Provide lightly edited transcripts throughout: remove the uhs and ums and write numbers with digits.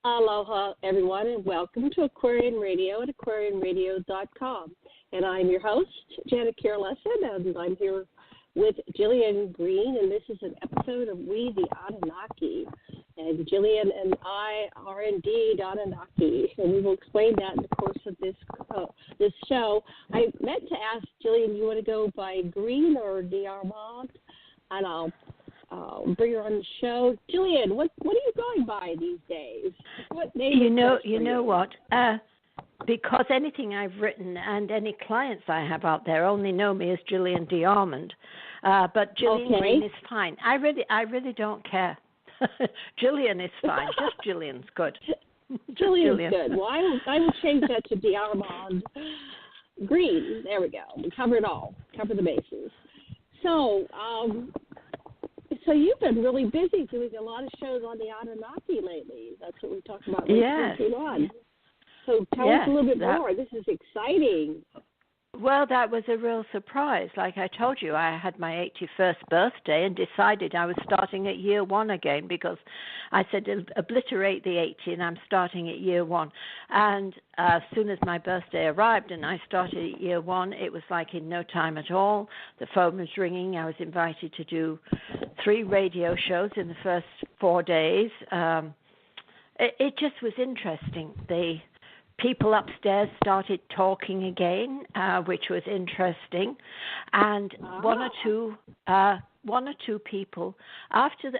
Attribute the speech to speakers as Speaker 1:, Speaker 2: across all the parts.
Speaker 1: Aloha, everyone, and welcome to Aquarian Radio at aquarianradio.com. And I'm your host, Janet Lessin, and I'm here with Gillian Green, and this is an episode of We the Anunnaki. And Gillian and I are indeed Anunnaki, and we will explain that in the course of this show. I meant to ask Gillian, you want to go by Green or DeArmond? And I'll bring her on the show. Gillian, what are you going by these days? What name?
Speaker 2: You know what? Because anything I've written and any clients I have out there only know me as Gillian DeArmond. But Gillian Green is fine. I really don't care. Gillian is fine. Just Gillian's good.
Speaker 1: Gillian's good. Well, I will change that to DeArmond Green. There we go. We cover it all. Cover the bases. So you've been really busy doing a lot of shows on the Anunnaki lately. That's what we talked about.
Speaker 2: Yes.
Speaker 1: So tell us a little bit more. This is exciting.
Speaker 2: Well, that was a real surprise. Like I told you, I had my 81st birthday and decided I was starting at year one again because I said obliterate the 80 and I'm starting at year one. And as soon as my birthday arrived and I started at year one, it was like in no time at all. The phone was ringing. I was invited to do 3 radio shows in the first 4 days. It just was interesting. The people upstairs started talking again, which was interesting, and one or two people after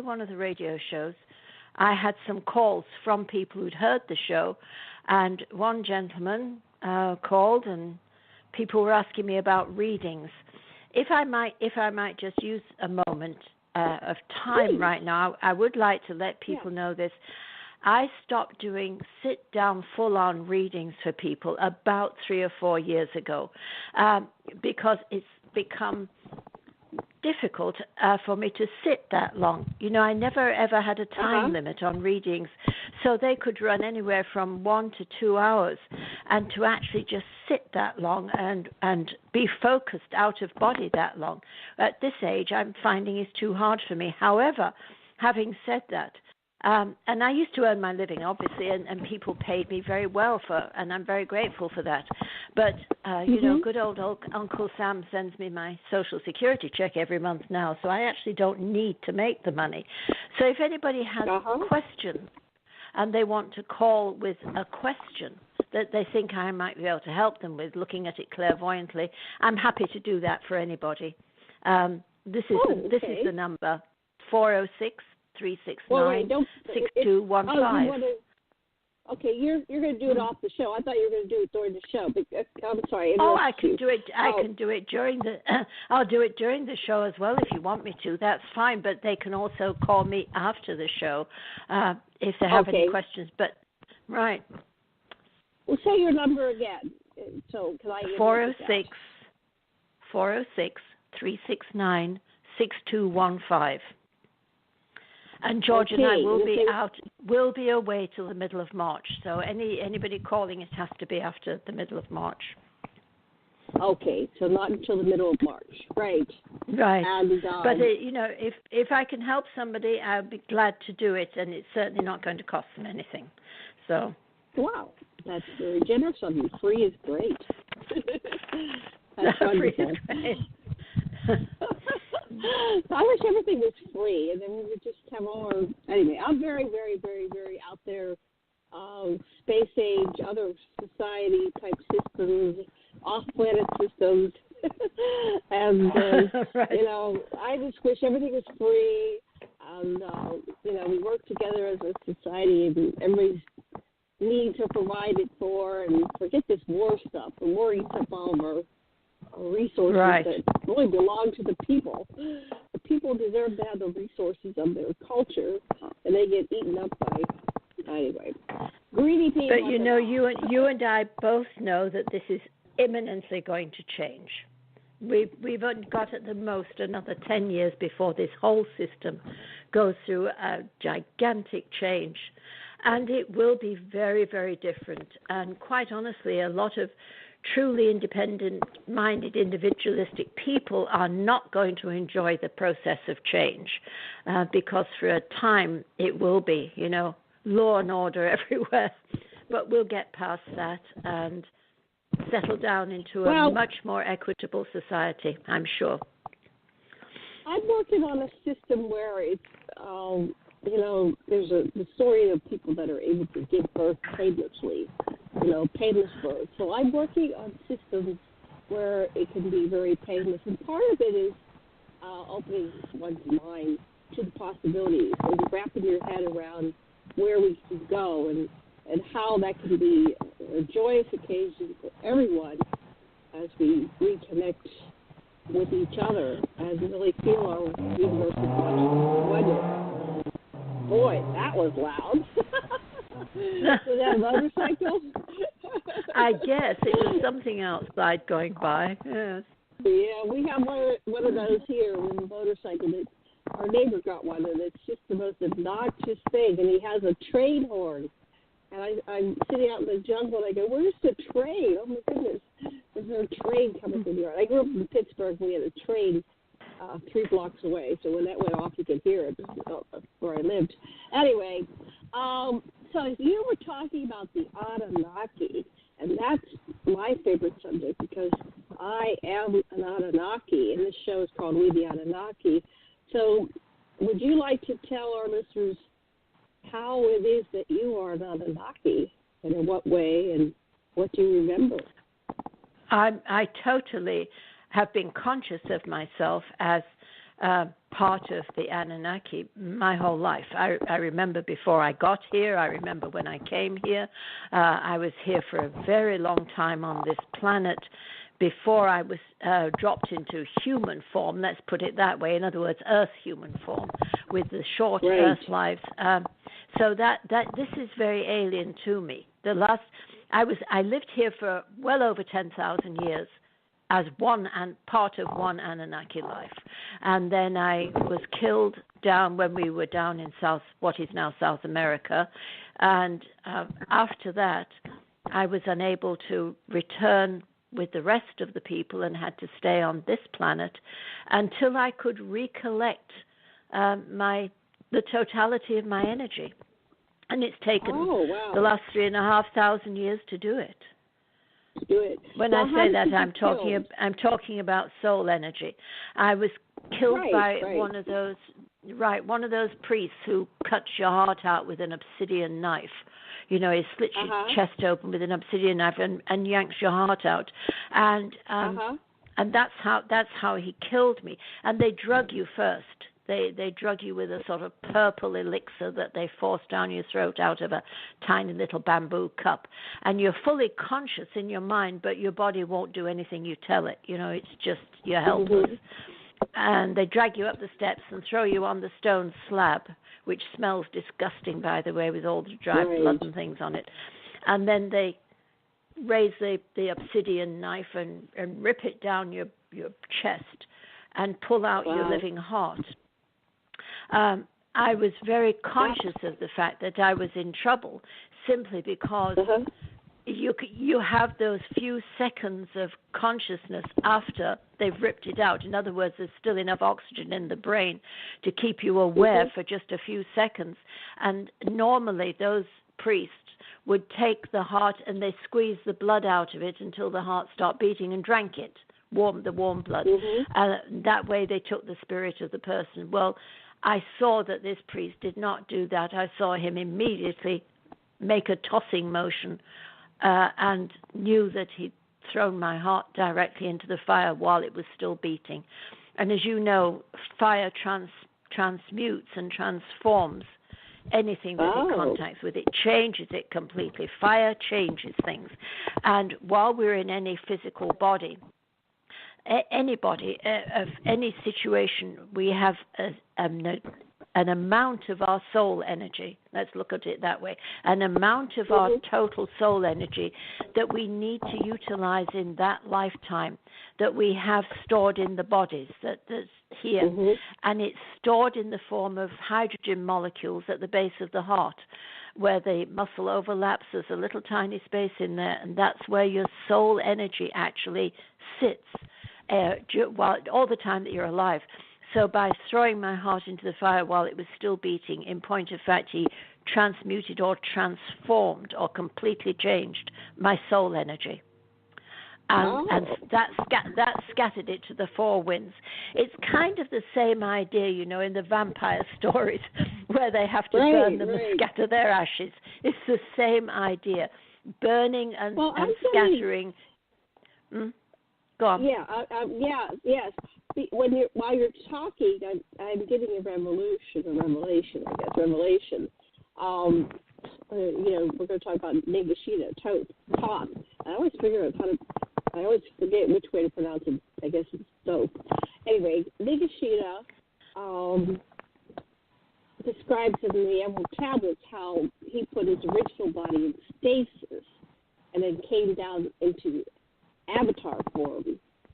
Speaker 2: one of the radio shows, I had some calls from people who'd heard the show, and one gentleman called, and people were asking me about readings. If I might just use a moment of time right now, I would like to let people know this. I stopped doing sit-down, full-on readings for people about 3 or 4 years ago because it's become difficult for me to sit that long. You know, I never, ever had a time limit on readings, so they could run anywhere from 1 to 2 hours, and to actually just sit that long and be focused out of body that long. At this age, I'm finding is too hard for me. However, having said that, and I used to earn my living, obviously, and people paid me very well and I'm very grateful for that. But, you know, good old Uncle Sam sends me my Social Security check every month now, so I actually don't need to make the money. So if anybody has questions and they want to call with a question that they think I might be able to help them with, looking at it clairvoyantly, I'm happy to do that for anybody. This is the number, 406. 369-6215.
Speaker 1: Okay, you're going to do it off the show. I thought you were going to do it during the show. I'm sorry.
Speaker 2: I can do it. I can do it during the. I'll do it during the show as well if you want me to. That's fine. But they can also call me after the show if they have any questions. But right.
Speaker 1: Well, say your number again. So can I?
Speaker 2: 406-369-6215. And George and I will be away till the middle of March. So anybody calling, it has to be after the middle of March.
Speaker 1: Okay, so not until the middle of March, right?
Speaker 2: Right. And, but you know, if I can help somebody, I'll be glad to do it, and it's certainly not going to cost them anything. So.
Speaker 1: Wow, that's very generous of you. Free is great. That's
Speaker 2: free is great.
Speaker 1: I wish everything was free, and then we would just have more. Anyway, I'm very, very, very, very out there. Space age, other society type systems, off-planet systems, and you know, I just wish everything was free. And you know, we work together as a society, and everybody's needs are provided for, and forget this war stuff. The war eats up all of our resources that really belong to the people. The people deserve to have the resources of their culture, and they get eaten up by, anyway, greedy people.
Speaker 2: But you know, you and I both know that this is imminently going to change. We've got at the most another 10 years before this whole system goes through a gigantic change. And it will be very, very different. And quite honestly, a lot of truly independent-minded, individualistic people are not going to enjoy the process of change because for a time it will be, you know, law and order everywhere. But we'll get past that and settle down into a much more equitable society, I'm sure.
Speaker 1: I'm working on a system where it's, there's the story of people that are able to give birth painlessly, painless birth. So I'm working on systems where it can be very painless. And part of it is opening one's mind to the possibilities and wrapping your head around where we can go and how that can be a joyous occasion for everyone as we reconnect with each other and really feel our universal oneness. Boy, that was loud. Was that a motorcycle?
Speaker 2: I guess it was something outside going by. Yes.
Speaker 1: Yeah, we have one of those here with a motorcycle. Our neighbor got one, and it's just the most obnoxious thing. And he has a train horn. And I'm sitting out in the jungle, and I go, "Where's the train? Oh, my goodness. There's no train coming through the yard." I grew up in Pittsburgh. We had a train 3 blocks away. So when that went off, you could hear it where I lived. Anyway, so you were talking about the Anunnaki, and that's my favorite subject because I am an Anunnaki, and this show is called We the Anunnaki. So would you like to tell our listeners how it is that you are an Anunnaki, and in what way, and what do you remember?
Speaker 2: I totally have been conscious of myself as part of the Anunnaki my whole life. I remember before I got here. I remember when I came here. I was here for a very long time on this planet before I was dropped into human form, let's put it that way. In other words, Earth human form, with the short Earth lives. So that this is very alien to me. I lived here for well over 10,000 years as one and part of one Anunnaki life, and then I was killed down when we were down in what is now South America, and after that, I was unable to return with the rest of the people and had to stay on this planet until I could recollect the totality of my energy. And it's taken the last 3,500 years to do it. When I say that, I'm talking about soul energy. I was killed by one of those priests who cuts your heart out with an obsidian knife. He slits your chest open with an obsidian knife and yanks your heart out, and that's how he killed me. And they drug you first. They drug you with a sort of purple elixir that they force down your throat out of a tiny little bamboo cup. And you're fully conscious in your mind, but your body won't do anything you tell it. It's just you're helpless. Mm-hmm. And they drag you up the steps and throw you on the stone slab, which smells disgusting, by the way, with all the dry blood and things on it. And then they raise the obsidian knife and rip it down your chest and pull out your living heart. I was very conscious of the fact that I was in trouble simply because you have those few seconds of consciousness after they've ripped it out. In other words, there's still enough oxygen in the brain to keep you aware for just a few seconds. And normally those priests would take the heart and they squeeze the blood out of it until the heart stopped beating and drank it, the warm blood. That way they took the spirit of the person. Well, I saw that this priest did not do that. I saw him immediately make a tossing motion and knew that he'd thrown my heart directly into the fire while it was still beating. And as you know, fire transmutes and transforms anything that it contacts with. It changes it completely. Fire changes things. And while we're in any physical body, anybody of any situation, we have an amount of our soul energy, let's look at it that way, an amount of our total soul energy that we need to utilize in that lifetime, that we have stored in the bodies that's here. And it's stored in the form of hydrogen molecules at the base of the heart. Where the muscle overlaps, there's a little tiny space in there, and that's where your soul energy actually sits all the time that you're alive. So by throwing my heart into the fire while it was still beating, in point of fact, he transmuted or transformed or completely changed my soul energy. And that scattered it to the four winds. It's kind of the same idea, you know, in the vampire stories where they have to burn them and scatter their ashes. It's the same idea, burning and scattering. Go on.
Speaker 1: Yes. While you're talking, I'm getting a revelation. You know, we're going to talk about Nagashita, Thoth. I always forget which way to pronounce it. I guess it's dope. Anyway, Nagashita describes in the Emerald Tablets how he put his original body in stasis and then came down into avatar form.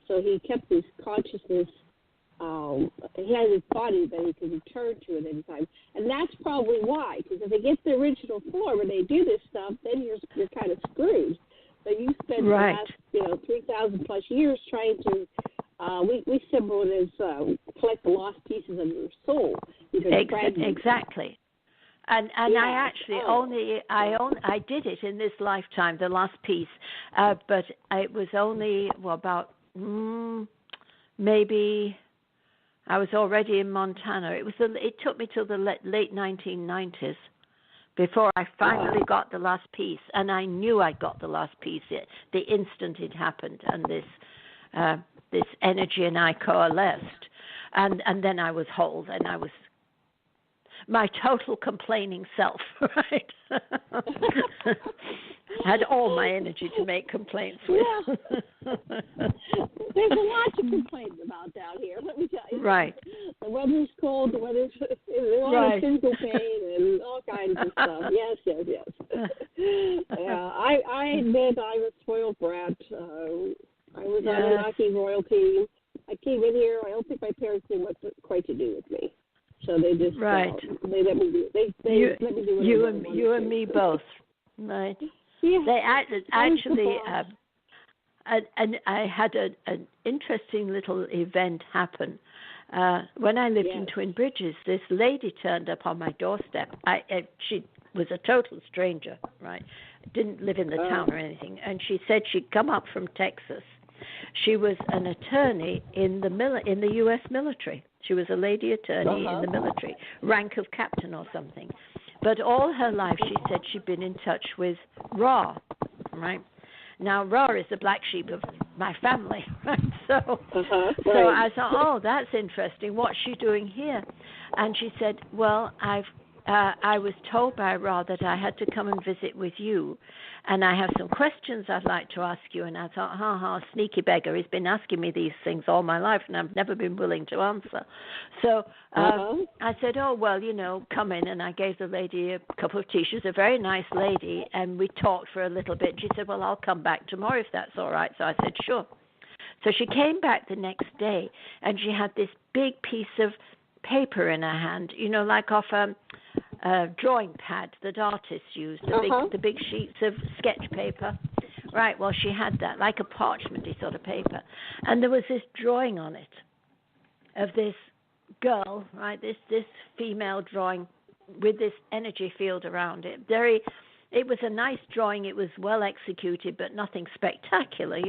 Speaker 1: So he kept his consciousness. He has his body that he can return to at any time, and that's probably why. Because if they get the original form and they do this stuff, then you're kind of screwed. So you spend the last 3,000 plus years trying to. We symbol it as collect the lost pieces of your soul.
Speaker 2: Exactly. And I actually I did it in this lifetime, the last piece, but it was only about maybe. I was already in Montana. It took me till the late 1990s before I finally got the last piece, and I knew I got the last piece the instant it happened, and this energy and I coalesced, and then I was whole, and I was my total complaining self, right? Had all my energy to make complaints with.
Speaker 1: There's a lot to complain about down here, let me tell you.
Speaker 2: Right.
Speaker 1: The weather's cold, there's a lot of physical pain and all kinds of stuff. Yes. I admit I was a spoiled brat. I was Anunnaki royalty. I came in here, I don't think my parents knew what quite to do with me. So they just they let me do it. They let me do it.
Speaker 2: You and me both, right?
Speaker 1: Yeah.
Speaker 2: They actually, and I had an interesting little event happen. When I lived in Twin Bridges, this lady turned up on my doorstep. She was a total stranger, right? Didn't live in the town or anything, and she said she'd come up from Texas. She was an attorney in the U.S. military. She was a lady attorney in the military, rank of captain or something. But all her life, she said she'd been in touch with Ra, right? Now, Ra is the black sheep of my family, right? So I thought, oh, that's interesting. What's she doing here? And she said, well, I was told by Ra that I had to come and visit with you, and I have some questions I'd like to ask you. And I thought, sneaky beggar, he's been asking me these things all my life, and I've never been willing to answer. So I said, oh, well, come in, and I gave the lady a cup of tea. She was a very nice lady, and we talked for a little bit. She said, well, I'll come back tomorrow if that's all right. So I said, sure. So she came back the next day, and she had this big piece of paper in her hand, like off a drawing pad that artists use, the big sheets of sketch paper. Right, well, she had that, like a parchmenty sort of paper. And there was this drawing on it of this girl, right, this female drawing with this energy field around it. It was a nice drawing. It was well executed, but nothing spectacular,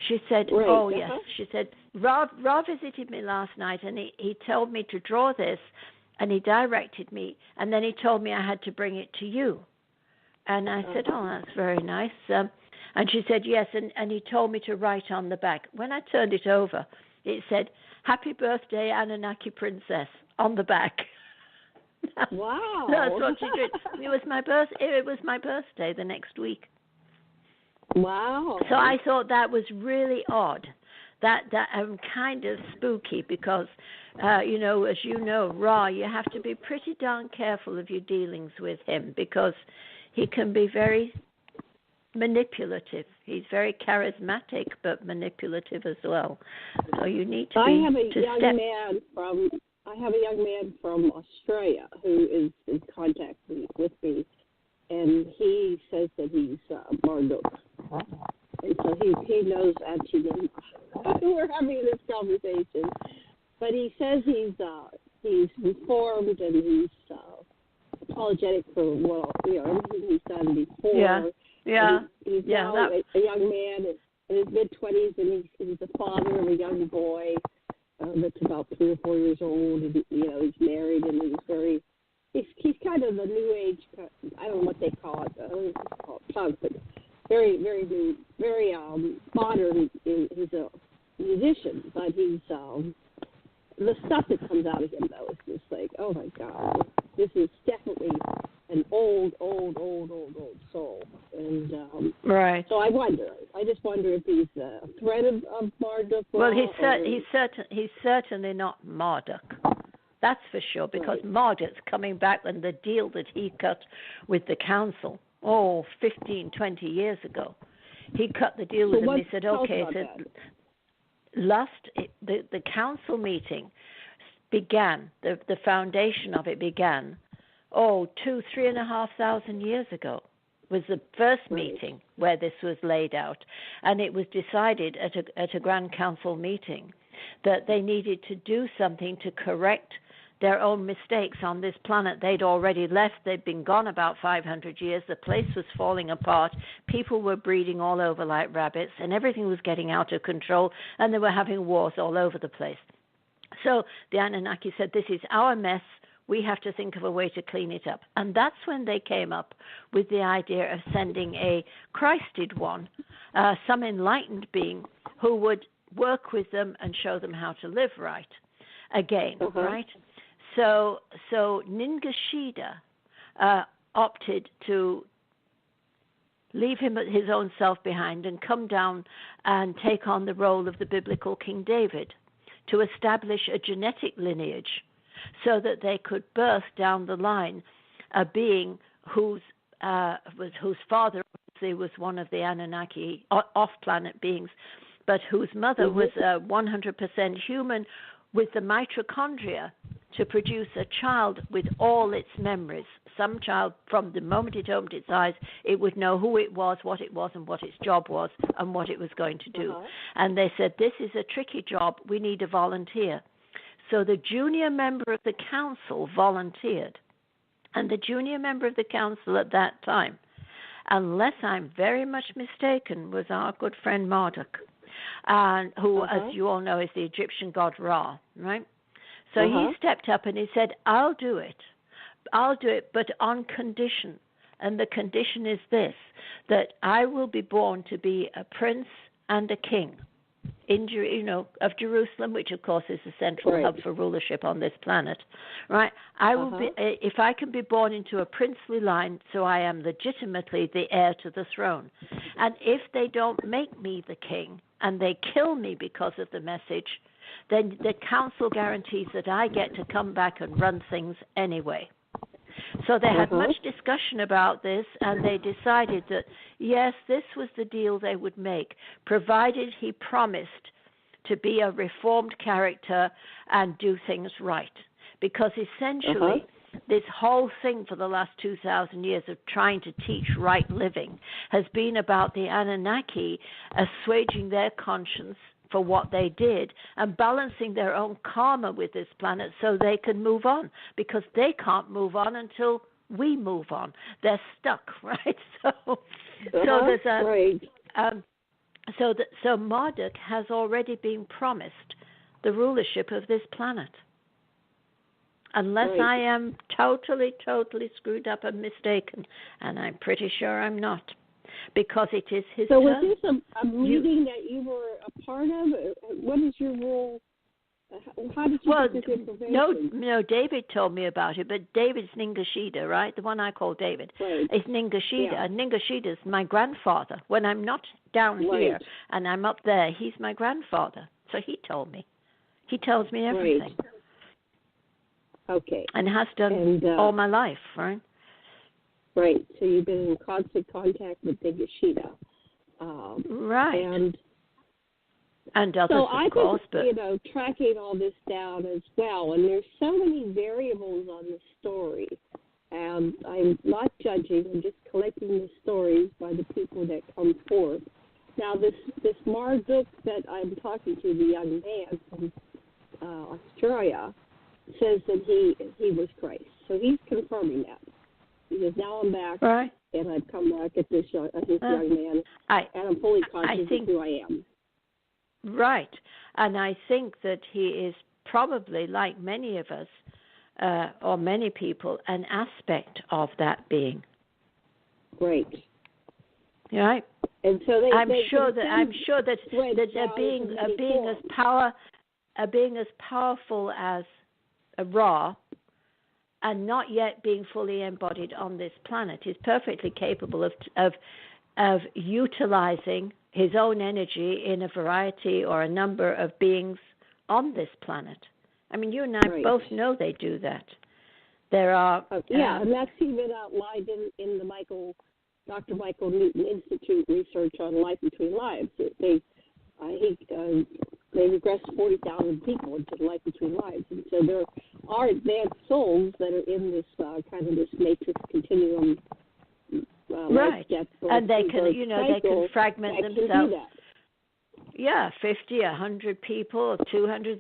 Speaker 2: She said, yes. She said, Ra visited me last night, and he told me to draw this, and he directed me, and then he told me I had to bring it to you. And I said, oh, that's very nice. And she said, yes, and he told me to write on the back. When I turned it over, it said, happy birthday, Anunnaki Princess, on the back.
Speaker 1: Wow.
Speaker 2: That's what she did. It was my birthday the next week.
Speaker 1: Wow.
Speaker 2: So I thought that was really odd. That kind of spooky because, as you know, Ra, you have to be pretty darn careful of your dealings with him because he can be very manipulative. He's very charismatic but manipulative as well. So you need to
Speaker 1: I have a young man from Australia who is in contact with me, and he says that he's Marduk. And so he knows actually. We're having this conversation, but he says credit for everything he's done before.
Speaker 2: Yeah.
Speaker 1: He's now a young man in his mid-20s, and he's the father of a young boy that's about 3 or 4 years old, and he's married, and he's kind of the new age. I don't know what they call it. I don't know if it's called punk, but very, very new, very modern. He's a musician, but he's the stuff that comes out of him though is just like, oh my God, this is definitely an old soul, and
Speaker 2: right.
Speaker 1: So I just wonder if he's a threat of Marduk.
Speaker 2: Well, he's certainly not Marduk. That's for sure, because Marduk's coming back on the deal that he cut with the council, 15, 20 years ago. He cut the deal with them. He said, okay, the council meeting began, the foundation of it began, 3,500 years ago was the first meeting where this was laid out. And it was decided at a Grand Council meeting that they needed to do something to correct their own mistakes on this planet. They'd already left. They'd been gone about 500 years. The place was falling apart. People were breeding all over like rabbits, and everything was getting out of control, and they were having wars all over the place. So the Anunnaki said, this is our mess. We have to think of a way to clean it up. And that's when they came up with the idea of sending a Christed one, some enlightened being who would work with them and show them how to live right again, right? So Ningishida opted to leave him at his own self behind and come down and take on the role of the biblical King David to establish a genetic lineage so that they could birth down the line a being whose father obviously was one of the Anunnaki off-planet beings, but whose mother was 100% human with the mitochondria to produce a child with all its memories. Some child, from the moment it opened its eyes, it would know who it was, and what its job was, and what it was going to do. And they said, this is a tricky job. We need a volunteer. So the junior member of the council volunteered. And the junior member of the council at that time, unless I'm very much mistaken, was our good friend Marduk, who, as you all know, is the Egyptian god Ra, right? So he stepped up and he said, I'll do it, but on condition. And the condition is this, that I will be born to be a prince and a king of Jerusalem, which of course is the central hub for rulership on this planet, right? I will be, if I can be born into a princely line, so I am legitimately the heir to the throne. And if they don't make me the king and they kill me because of the message, then the council guarantees that I get to come back and run things anyway. So they had much discussion about this, and they decided that, yes, this was the deal they would make, provided he promised to be a reformed character and do things right. Because essentially, this whole thing for the last 2,000 years of trying to teach right living has been about the Anunnaki assuaging their conscience for what they did and balancing their own karma with this planet so they can move on, because they can't move on until we move on. They're stuck, right? So there's so Marduk has already been promised the rulership of this planet. Unless I am totally screwed up and mistaken, and I'm pretty sure I'm not. Because it is his turn.
Speaker 1: Was this a meeting that you were a part of? What is your role? How did you get this information?
Speaker 2: No, David told me about it, but David's Ningishida, right? The one I call David is Ningishida. Yeah. And Ningishida's my grandfather. When I'm not down here and I'm up there, he's my grandfather. So he told me. He tells me everything.
Speaker 1: Okay.
Speaker 2: And has done all my life, right?
Speaker 1: Right. So you've been in constant contact with Ningishida.
Speaker 2: Right. And others,
Speaker 1: so
Speaker 2: of course.
Speaker 1: But tracking all this down as well, and there's so many variables on the story. And I'm not judging, I'm just collecting the stories by the people that come forth. Now, this Marduk that I'm talking to, the young man from Australia, says that he was Christ. So he's confirming that. because now I'm back,
Speaker 2: right.
Speaker 1: and I've come back at this young man, and I'm fully conscious of who I am.
Speaker 2: Right. And I think that he is probably, like many of us, or many people, an aspect of that being.
Speaker 1: Great.
Speaker 2: Right.
Speaker 1: And so
Speaker 2: I'm sure that a being as powerful as a Ra, and not yet being fully embodied on this planet, is perfectly capable of utilizing his own energy in a variety or a number of beings on this planet. I mean, you and I both know they do that. There are
Speaker 1: and that's even outlined in the Dr. Michael Newton Institute research on life between lives. They regressed 40,000 people into life between lives, and so there are advanced souls that are in this kind of this matrix continuum.
Speaker 2: Right, and they can fragment themselves. Yeah, 50, 100 people, 200.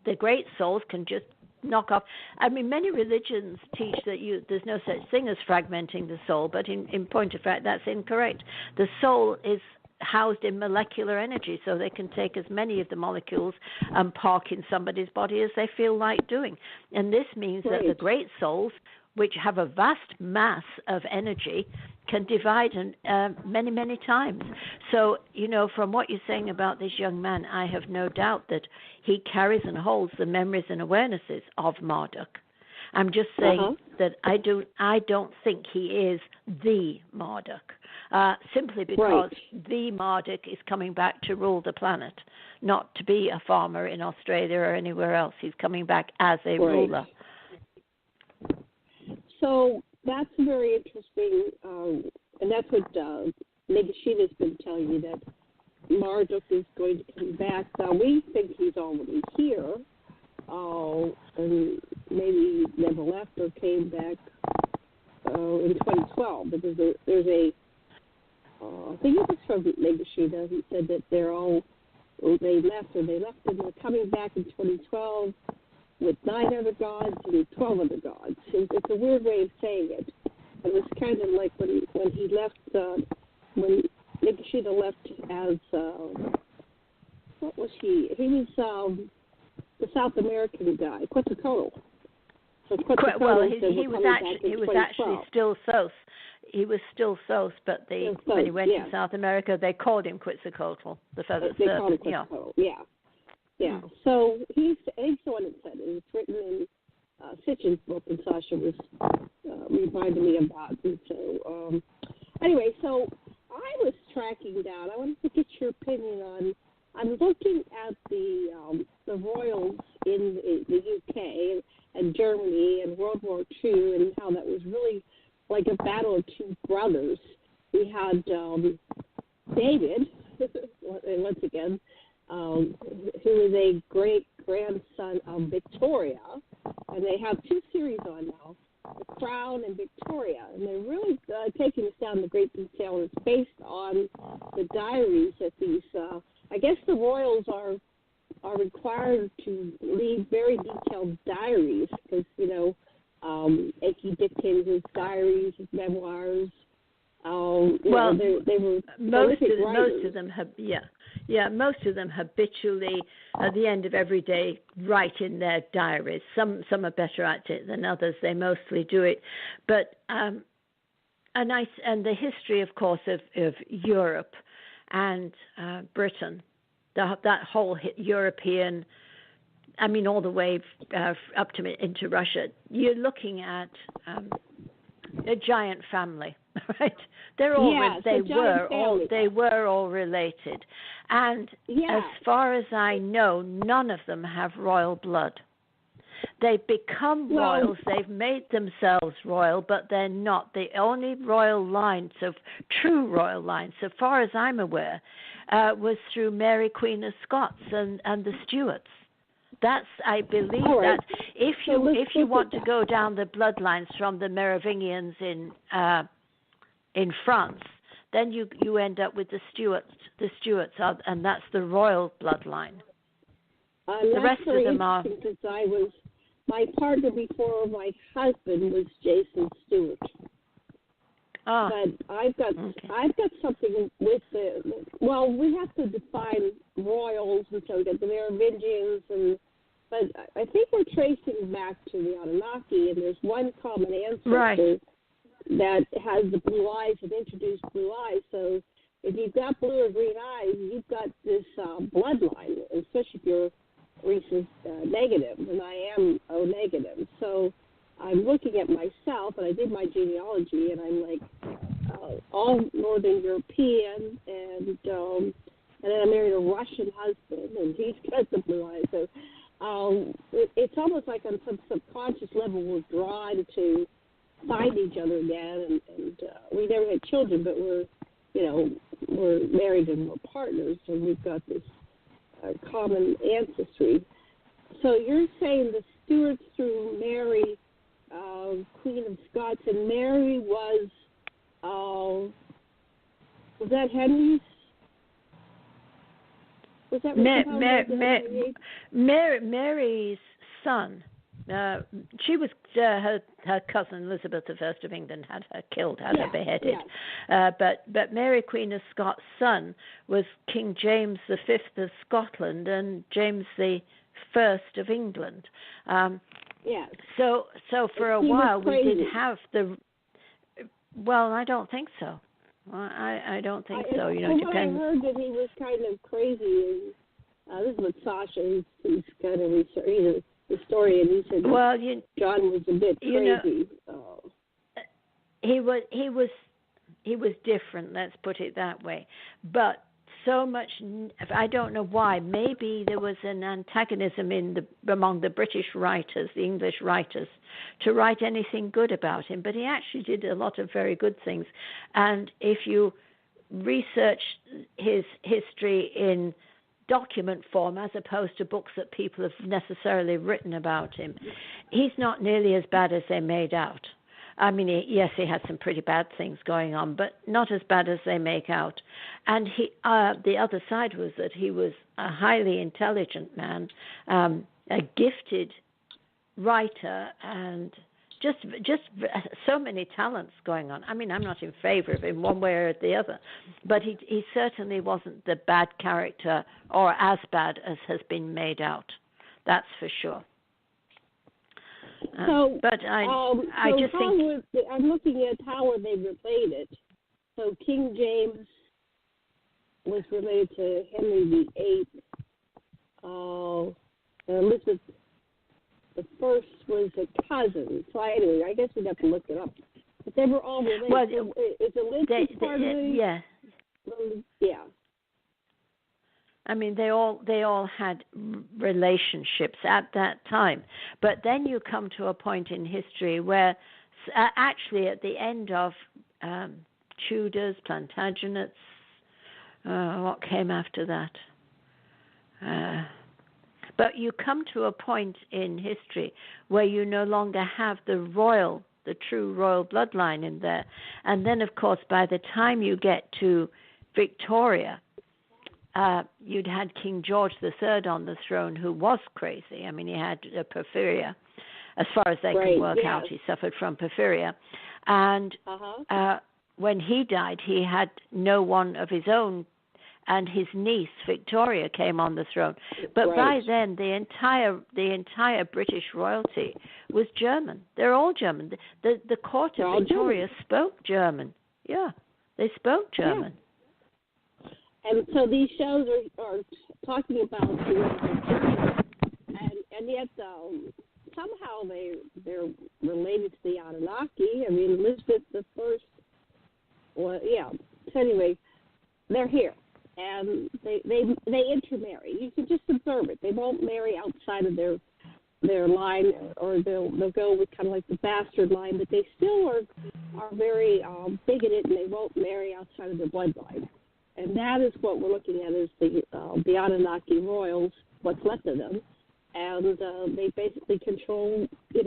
Speaker 2: The great souls can just knock off. I mean, many religions teach that there's no such thing as fragmenting the soul, but in point of fact, that's incorrect. The soul is housed in molecular energy, so they can take as many of the molecules and park in somebody's body as they feel like doing. And this means that the great souls, which have a vast mass of energy, can divide many, many times. So, from what you're saying about this young man, I have no doubt that he carries and holds the memories and awarenesses of Marduk. I'm just saying that I don't think he is the Marduk, simply because the Marduk is coming back to rule the planet, not to be a farmer in Australia or anywhere else. He's coming back as a ruler.
Speaker 1: So that's very interesting, and that's what Nagashita's been telling you, that Marduk is going to come back. Now, we think he's already here, and maybe never left or came back in 2012, because there's a, I think it was from Nagashita, he said that they left and they're coming back in 2012, with 9 other gods and 12 other gods. It's a weird way of saying it. It was kind of like when he left, when Nikishita left as, what was he? He was the South American guy, Quetzalcoatl. So
Speaker 2: well, he was actually still Sos. He was still Sos, but when he went to South America, they called him Quetzalcoatl, the feathered serpent.
Speaker 1: They called him Quetzalcoatl, yeah. So he's the one that said it. It's written in Sitchin's book, and Sasha was reminding me about it. And so, anyway, so I was tracking down. I wanted to get your opinion on. I'm looking at the royals in the UK and Germany and World War II, and how that was really like a battle of two brothers. We had David, once again, who is a great-grandson of Victoria, and they have 2 series on now, The Crown and Victoria, and they're really taking us down to great detail. It's based on the diaries that these, I guess the royals are required to leave very detailed diaries, because, Aki dictated his diaries, his memoirs. They were
Speaker 2: most of them habitually at the end of every day write in their diaries. Some are better at it than others. They mostly do it, but and the history, of course, of Europe and Britain, that whole European. I mean, all the way up to into Russia. You're looking at a giant family, right? They were all related, and as far as I know, none of them have royal blood. They become royals. They've made themselves royal, but they're not. The only royal lines of true royal lines, so far as I'm aware, was through Mary, Queen of Scots, and the Stuarts. That's, I believe, that if you want to go down the bloodlines from the Merovingians in France, then you end up with the Stuarts, and that's the royal bloodline.
Speaker 1: The rest of them are. Because I my partner before my husband was Jason Stewart. But I've got something with we have to define royals, and so we got the Merovingians, but I think we're tracing back to the Anunnaki, and there's one common ancestor that has the blue eyes and introduced blue eyes. So if you've got blue or green eyes, you've got this bloodline, especially if you're rhesus negative, and I am O negative. So I'm looking at myself, and I did my genealogy, and I'm like all Northern European, and then I married a Russian husband, and he's got the blue eyes. So it's almost like on some subconscious level we're drawn to find each other again, and we never had children, but we're married and we're partners, and we've got this common ancestry. So you're saying the Stuarts through Mary, Queen of Scots, and Mary was that Henry's? Was that
Speaker 2: Mary's son? She was her cousin Elizabeth I of England had her killed, had her beheaded.
Speaker 1: Yeah.
Speaker 2: But Mary Queen of Scots' son was King James V of Scotland and James I of England. So for a while we did have the. Well, I don't think so. I don't think so. It depends.
Speaker 1: I heard that he was kind of crazy. And, this is what Sasha, he's kind of he's a historian. He said John was a bit crazy.
Speaker 2: He was different. Let's put it that way. But so much, I don't know why. Maybe there was an antagonism among the British writers, the English writers, to write anything good about him. But he actually did a lot of very good things. And if you research his history in document form as opposed to books that people have necessarily written about him, he's not nearly as bad as they made out. I mean, yes, he had some pretty bad things going on, but not as bad as they make out. And the other side was that he was a highly intelligent man, a gifted writer, and just so many talents going on. I mean, I'm not in favor of him one way or the other, but he certainly wasn't the bad character or as bad as has been made out. That's for sure. But I just think
Speaker 1: I'm looking at how are they related. So King James was related to Henry VIII. Elizabeth the First was a cousin. So anyway, I guess we'd have to look it up. But they were all related.
Speaker 2: Well,
Speaker 1: is Elizabeth part of it?
Speaker 2: Yeah.
Speaker 1: Yeah.
Speaker 2: I mean, they all had relationships at that time. But then you come to a point in history where actually at the end of Tudors, Plantagenets, what came after that? But you come to a point in history where you no longer have the true royal bloodline in there. And then, of course, by the time you get to Victoria, you'd had King George III on the throne, who was crazy. I mean, he had porphyria. As far as they can work out, he suffered from porphyria. And when he died, he had no one of his own, and his niece, Victoria, came on the throne. But by then, the entire British royalty was German. They're all German. The court of Victoria spoke German. Yeah, they spoke German.
Speaker 1: Yeah. And so these shows are talking about and yet somehow they're related to the Anunnaki. I mean, Elizabeth the First. Well, yeah. So anyway, they're here, and they intermarry. You can just observe it. They won't marry outside of their line, or they'll go with kind of like the bastard line, but they still are very bigoted, and they won't marry outside of their bloodline. And that is what we're looking at is the Anunnaki royals, what's left of them, and they basically control, the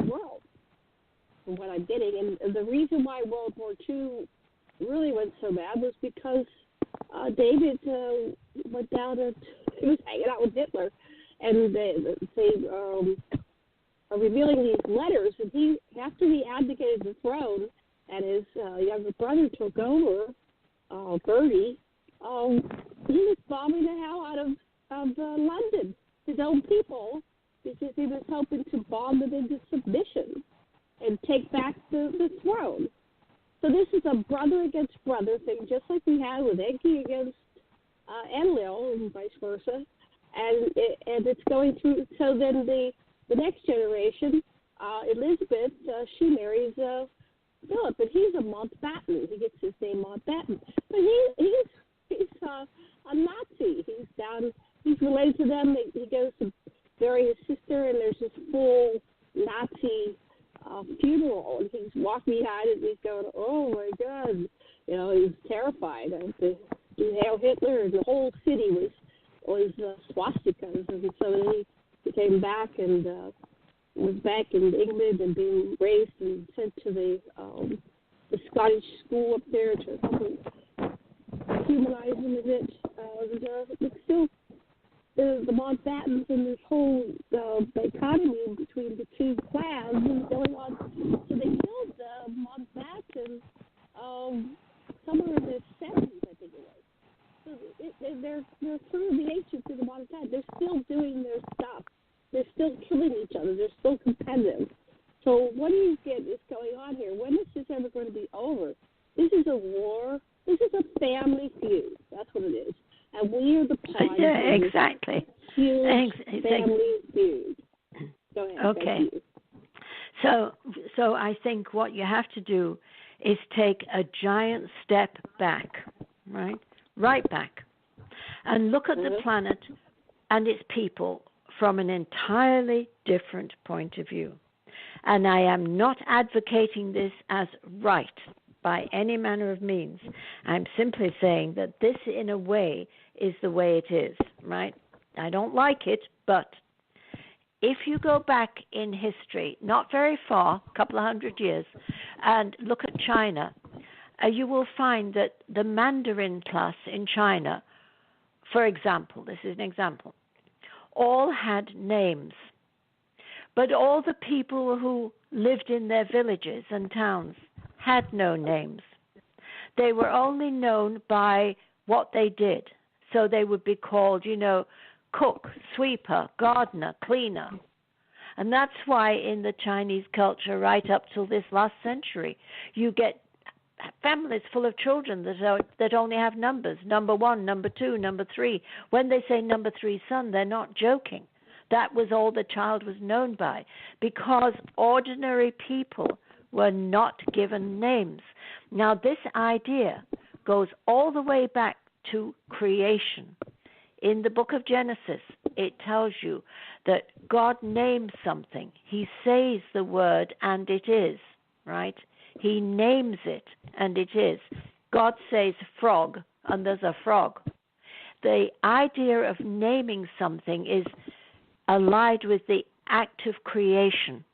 Speaker 1: world. From what I'm getting, and the reason why World War II really went so bad was because David went down and he was hanging out with Hitler, and they are revealing these letters, and he, after he abdicated the throne and his younger brother took over, Bertie, he was bombing the hell out of London, his own people, because he was hoping to bomb them into submission and take back the throne. So this is a brother against brother thing, just like we had with Enki against Enlil and vice versa. And it's going through. So then the next generation, Elizabeth, she marries Philip, and he's a Mountbatten. He gets his name Mountbatten, but he's a Nazi. He's related to them. He goes to bury his sister, and there's this full Nazi funeral, and he's walking behind it, and he's going, "Oh my God!" You know, he's terrified. To hail Hitler, and the whole city was swastikas, and so then he came back and was back in England and being raised and sent to the Scottish school up there to humanize him a bit. But still, the Mountbattens and this whole dichotomy between the two clans is going on. So they killed Mountbatten somewhere in the 70s, I think it was. So they're through the ancients to the modern time. They're still doing their stuff. They're still killing each other. They're still competitive. So what do you get is going on here? When is this ever going to be over? This is a war. This is a family feud. That's what it is. And we are the party.
Speaker 2: Yeah, exactly.
Speaker 1: Huge family feud. Go ahead.
Speaker 2: Okay. So I think what you have to do is take a giant step back, right? Right back. And look at the planet and its people from an entirely different point of view. And I am not advocating this as right by any manner of means. I'm simply saying that this, in a way, is the way it is, right? I don't like it, but if you go back in history, not very far, a couple of 100 years, and look at China, you will find that the Mandarin class in China, for example, this is an example, all had names. But all the people who lived in their villages and towns had no names. They were only known by what they did. So they would be called, cook, sweeper, gardener, cleaner. And that's why in the Chinese culture, right up till this last century, you get families full of children that only have numbers, number 1, number 2, number 3. When they say number 3 son, they're not joking. That was all the child was known by, because ordinary people were not given names. Now, this idea goes all the way back to creation. In the book of Genesis, it tells you that God names something. He says the word, and it is, right? He names it, and it is. God says frog, and there's a frog. The idea of naming something is allied with the act of creation.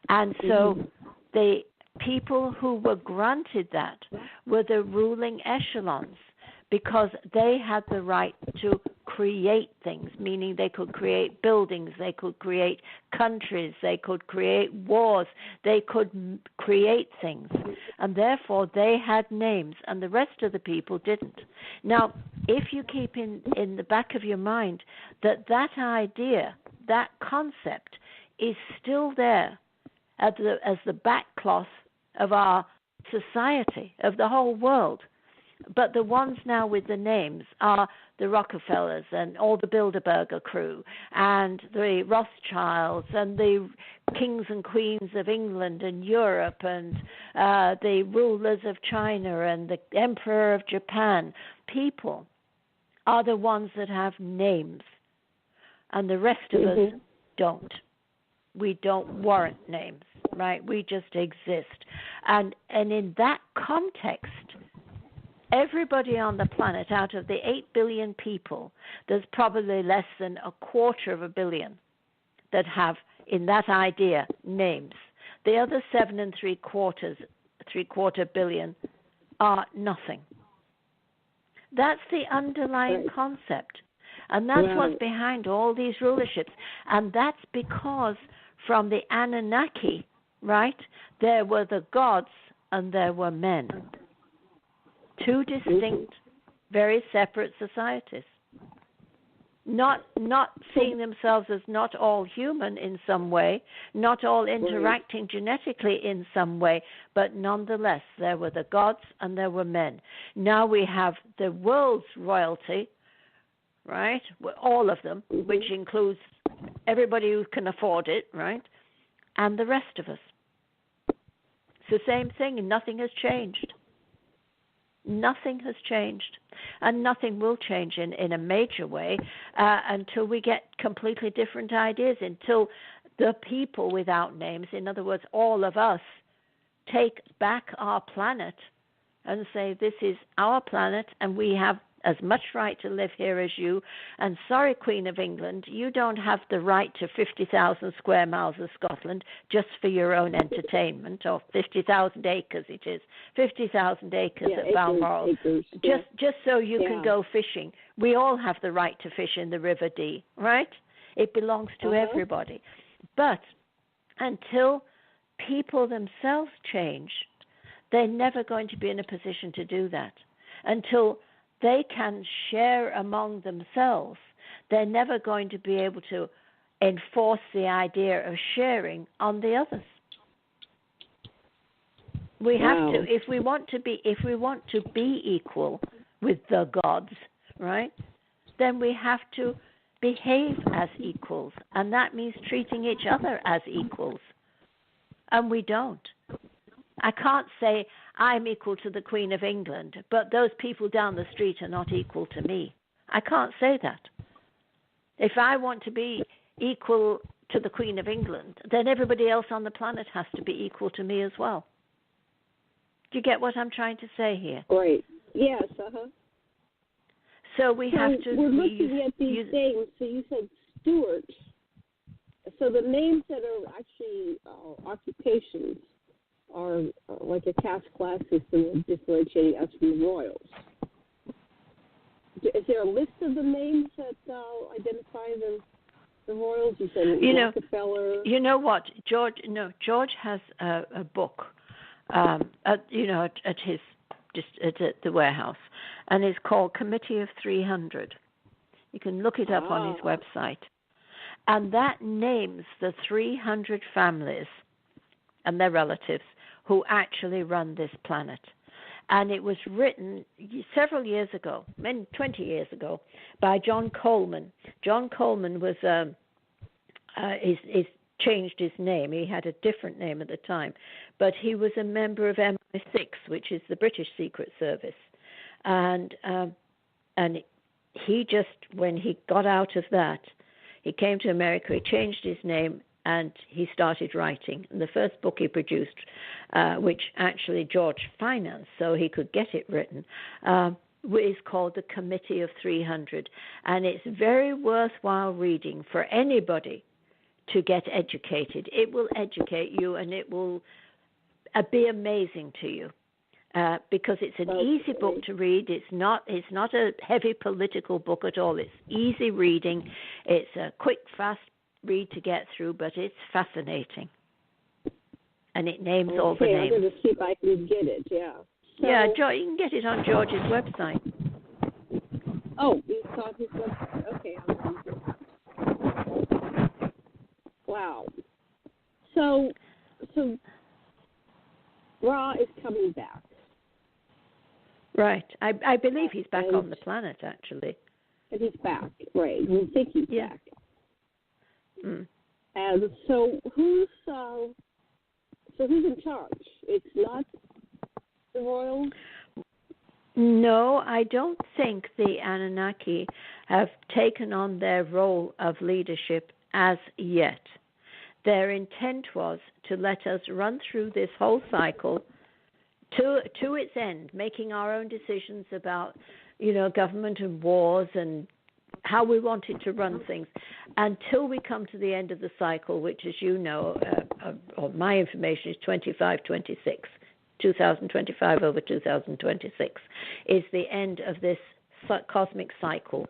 Speaker 2: And so the people who were granted that were the ruling echelons, because they had the right to create things, meaning they could create buildings, they could create countries, they could create wars, they could create things. And therefore they had names, and the rest of the people didn't. Now, if you keep in the back of your mind that idea, that concept is still there as the backcloth of our society, of the whole world. But the ones now with the names are the Rockefellers and all the Bilderberger crew and the Rothschilds and the kings and queens of England and Europe and the rulers of China and the emperor of Japan. People are the ones that have names, and the rest of us don't. We don't warrant names, right? We just exist. And in that context, everybody on the planet, out of the 8 billion people, there's probably less than 250 million that have, in that idea, names. The other 7 3/4 billion are nothing. That's the underlying concept. And that's what's behind all these rulerships. And that's because from the Anunnaki, right? There were the gods and there were men. Two distinct, very separate societies. Not seeing themselves as not all human in some way, not all interacting genetically in some way, but nonetheless, there were the gods and there were men. Now we have the world's royalty, right? All of them, which includes everybody who can afford it, right? And the rest of us. It's the same thing, and nothing has changed. Nothing has changed, and nothing will change in a major way until we get completely different ideas, until the people without names, in other words, all of us, take back our planet and say, this is our planet, and we have as much right to live here as you. And sorry, Queen of England, you don't have the right to 50,000 square miles of Scotland just for your own entertainment, or 50,000 acres it is, 50,000 acres at Balmoral, just so you can go fishing. We all have the right to fish in the River Dee, right? It belongs to everybody. But until people themselves change, they're never going to be in a position to do that. Until they can share among themselves, they're never going to be able to enforce the idea of sharing on the others. We have to, if we want to be equal with the gods, right? Then we have to behave as equals, and that means treating each other as equals. And we don't. I can't say I'm equal to the Queen of England, but those people down the street are not equal to me. I can't say that. If I want to be equal to the Queen of England, then everybody else on the planet has to be equal to me as well. Do you get what I'm trying to say here?
Speaker 1: Great. Yes,
Speaker 2: So we have to...
Speaker 1: We're looking at these names. So you said Stuart. So the names that are actually occupations are like a caste class system of differentiating us from the royals. Is there a list of the names that identify the royals? You said Rockefeller.
Speaker 2: You know what, George has a book, at the warehouse, and it's called Committee of 300. You can look it up on his website, and that names the 300 families and their relatives who actually run this planet. And it was written several years ago, 20 years ago, by John Coleman. John Coleman was he's changed his name. He had a different name at the time, but he was a member of MI6, which is the British Secret Service. And he just, when he got out of that, he came to America, he changed his name, and he started writing. And the first book he produced, which actually George financed so he could get it written, is called The Committee of 300. And it's very worthwhile reading for anybody to get educated. It will educate you, and it will be amazing to you. Because it's an easy book to read. It's not a heavy political book at all. It's easy reading. It's a quick, fast read to get through, but it's fascinating. And it names all the names.
Speaker 1: I'm going to see if I can get it, So,
Speaker 2: you can get it on George's website.
Speaker 1: Oh, it's on his website. Okay. Wow. So Ra is coming back.
Speaker 2: Right. I believe he's back on the planet, actually.
Speaker 1: And he's back, right. We think he's back.
Speaker 2: Mm.
Speaker 1: And so who's in charge? It's not the royals?
Speaker 2: No, I don't think the Anunnaki have taken on their role of leadership as yet. Their intent was to let us run through this whole cycle to its end, making our own decisions about, government and wars and how we wanted to run things until we come to the end of the cycle, which, as you know, or my information is 2025 over 2026, is the end of this cosmic cycle.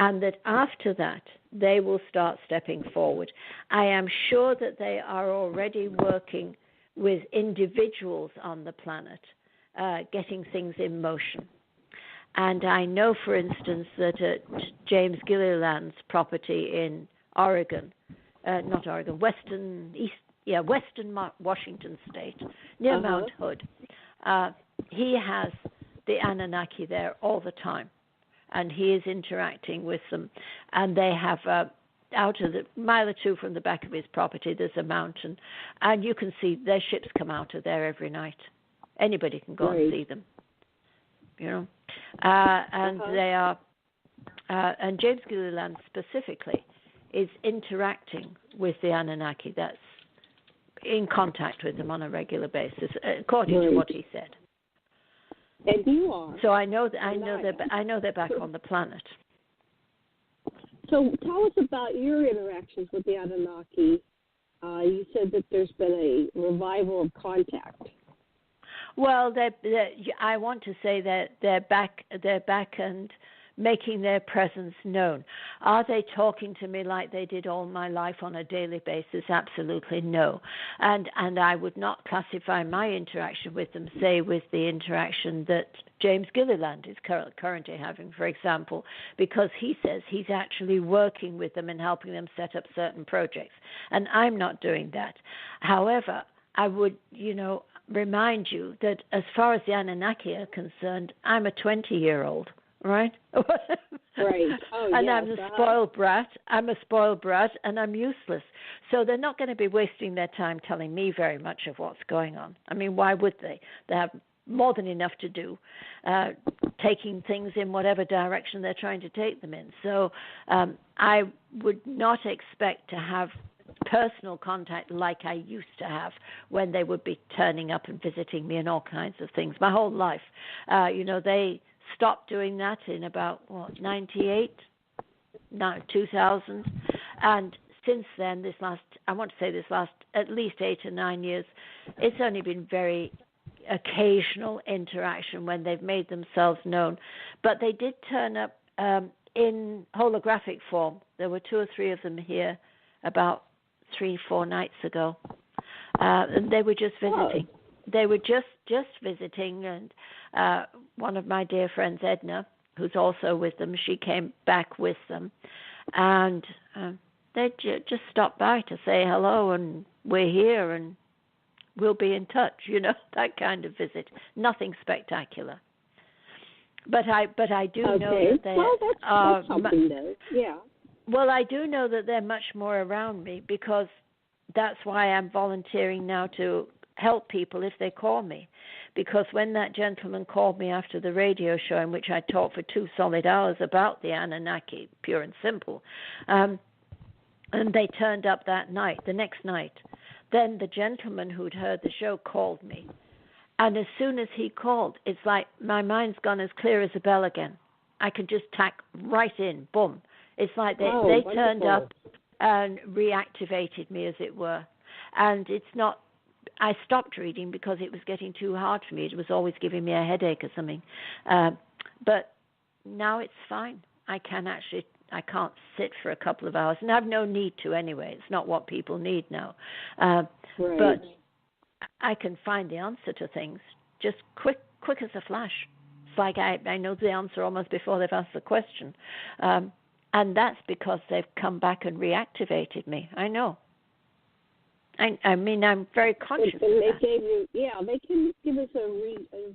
Speaker 2: and that after that, they will start stepping forward. I am sure that they are already working with individuals on the planet, getting things in motion. And I know, for instance, that at James Gilliland's property in Oregon, Western Washington State, near Mount Hood, he has the Anunnaki there all the time, and he is interacting with them. And they have out of the mile or two from the back of his property, there's a mountain, and you can see their ships come out of there every night. Anybody can go and see them, you know. And they are, and James Gilliland specifically is interacting with the Anunnaki. That's in contact with them on a regular basis, according to what he said.
Speaker 1: And you are.
Speaker 2: So I know they're back on the planet.
Speaker 1: So tell us about your interactions with the Anunnaki. You said that there's been a revival of contact.
Speaker 2: Well, I want to say that they're back and making their presence known. Are they talking to me like they did all my life on a daily basis? Absolutely no. And I would not classify my interaction with them, say, with the interaction that James Gilliland is currently having, for example, because he says he's actually working with them and helping them set up certain projects. And I'm not doing that. However, I would, remind you that as far as the Anunnaki are concerned, I'm a 20-year-old. Right?
Speaker 1: Right. Oh,
Speaker 2: and
Speaker 1: yes,
Speaker 2: I'm a spoiled brat. And I'm useless. So they're not going to be wasting their time telling me very much of what's going on. I mean, why would they? They have more than enough to do, taking things in whatever direction they're trying to take them in. So I would not expect to have personal contact like I used to have when they would be turning up and visiting me and all kinds of things. My whole life, they stopped doing that in about 98, 2000, and since then, this last at least 8 or 9 years, it's only been very occasional interaction when they've made themselves known. But they did turn up in holographic form. There were 2 or 3 of them here about 3-4 nights ago, and they were just visiting.
Speaker 1: Oh.
Speaker 2: They were just visiting, and one of my dear friends, Edna, who's also with them, she came back with them, and they just stopped by to say hello, and we're here, and we'll be in touch, that kind of visit. Nothing spectacular. But I do know that they
Speaker 1: that's something though. Yeah.
Speaker 2: Well, I do know that they're much more around me, because that's why I'm volunteering now to help people if they call me. Because when that gentleman called me after the radio show in which I talked for 2 solid hours about the Anunnaki, pure and simple, and they turned up the next night, then the gentleman who'd heard the show called me. And as soon as he called, it's like my mind's gone as clear as a bell again. I could just tack right in, boom. It's like they turned up and reactivated me, as it were. And it's not, I stopped reading because it was getting too hard for me. It was always giving me a headache or something. But now it's fine. I can't sit for a couple of hours, and I have no need to anyway. It's not what people need now.
Speaker 1: Right.
Speaker 2: But I can find the answer to things just quick as a flash. It's like I know the answer almost before they've asked the question. And that's because they've come back and reactivated me. I know. I mean, I'm very conscious of that.
Speaker 1: They can give us a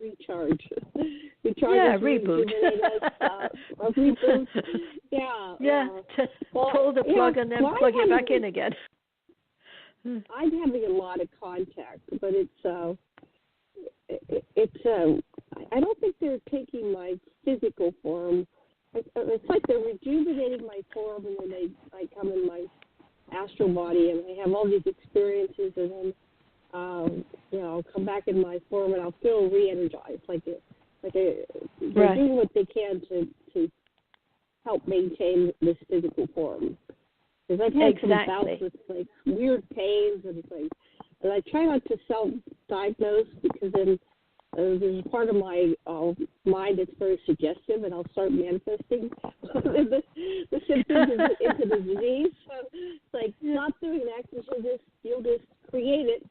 Speaker 1: recharge.
Speaker 2: Reboot.
Speaker 1: A reboot. Yeah.
Speaker 2: Pull the plug and then plug it back in again.
Speaker 1: I'm having a lot of contact, but I don't think they're taking my physical form. It's like they're rejuvenating my form, and then I come in my astral body, and I have all these experiences, and then I'll come back in my form, and I'll feel re-energized, they're doing what they can to help maintain this physical form. Because I've had some bouts with weird pains and things, and I try not to self-diagnose, because then there's a part of my mind that's very suggestive, and I'll start manifesting the symptoms into the disease. So it's like, not doing that, because you'll just create it,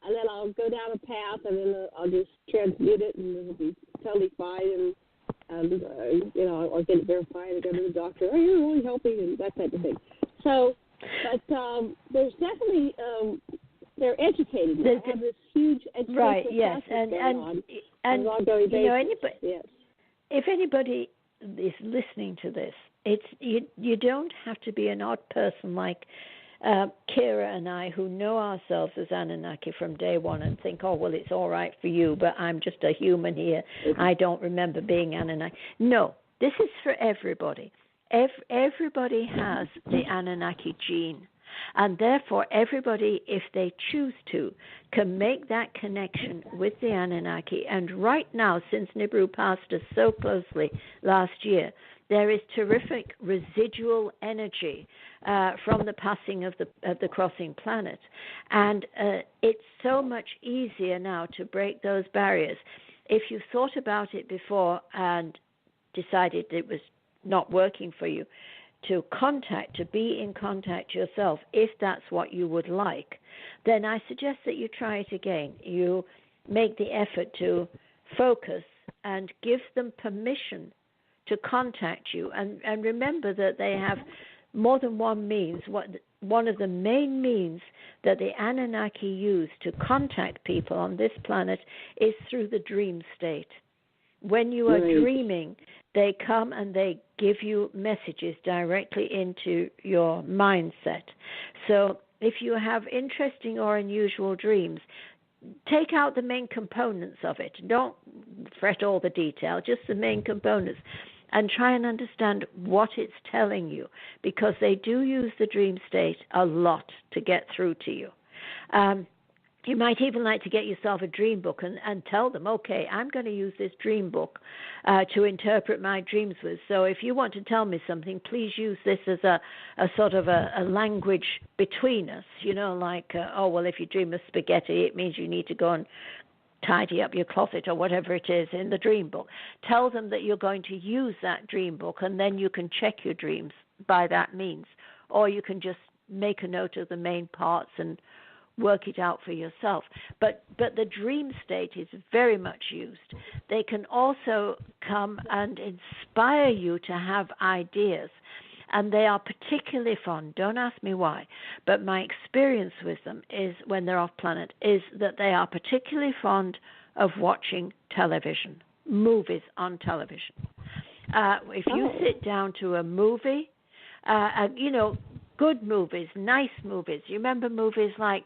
Speaker 1: and then I'll go down a path, and then I'll just transmute it, and it'll be totally fine, and I'll get it verified and go to the doctor. Oh, you're really helping, and that type of thing. So, but there's definitely they're educating. They have this huge educational
Speaker 2: right. Yes,
Speaker 1: process
Speaker 2: and
Speaker 1: on an ongoing basis.
Speaker 2: Yes. If anybody is listening to this, you don't have to be an odd person like Kira and I, who know ourselves as Anunnaki from day one and think, oh, well, it's all right for you, but I'm just a human here. I don't remember being Anunnaki. No, this is for everybody. Everybody has the Anunnaki gene. And therefore, everybody, if they choose to, can make that connection with the Anunnaki. And right now, since Nibiru passed us so closely last year, there is terrific residual energy from the passing of the crossing planet. And it's so much easier now to break those barriers. If you thought about it before and decided it was not working for you, to be in contact yourself, if that's what you would like, then I suggest that you try it again. You make the effort to focus and give them permission to contact you. And remember that they have more than one means. One of the main means that the Anunnaki use to contact people on this planet is through the dream state. When you are dreaming, they come and they give you messages directly into your mindset. So if you have interesting or unusual dreams, take out the main components of it. Don't fret all the detail, just the main components, and try and understand what it's telling you, because they do use the dream state a lot to get through to you. You might even like to get yourself a dream book and tell them, okay, I'm going to use this dream book to interpret my dreams with. So if you want to tell me something, please use this as a sort of a language between us, like, if you dream of spaghetti, it means you need to go and tidy up your closet or whatever it is in the dream book. Tell them that you're going to use that dream book, and then you can check your dreams by that means. Or you can just make a note of the main parts and work it out for yourself. But the dream state is very much used. They can also come and inspire you to have ideas. And they are particularly fond, don't ask me why, but my experience with them is, when they're off planet, is that they are particularly fond of watching television, movies on television. If you sit down to a movie, good movies, nice movies. You remember movies like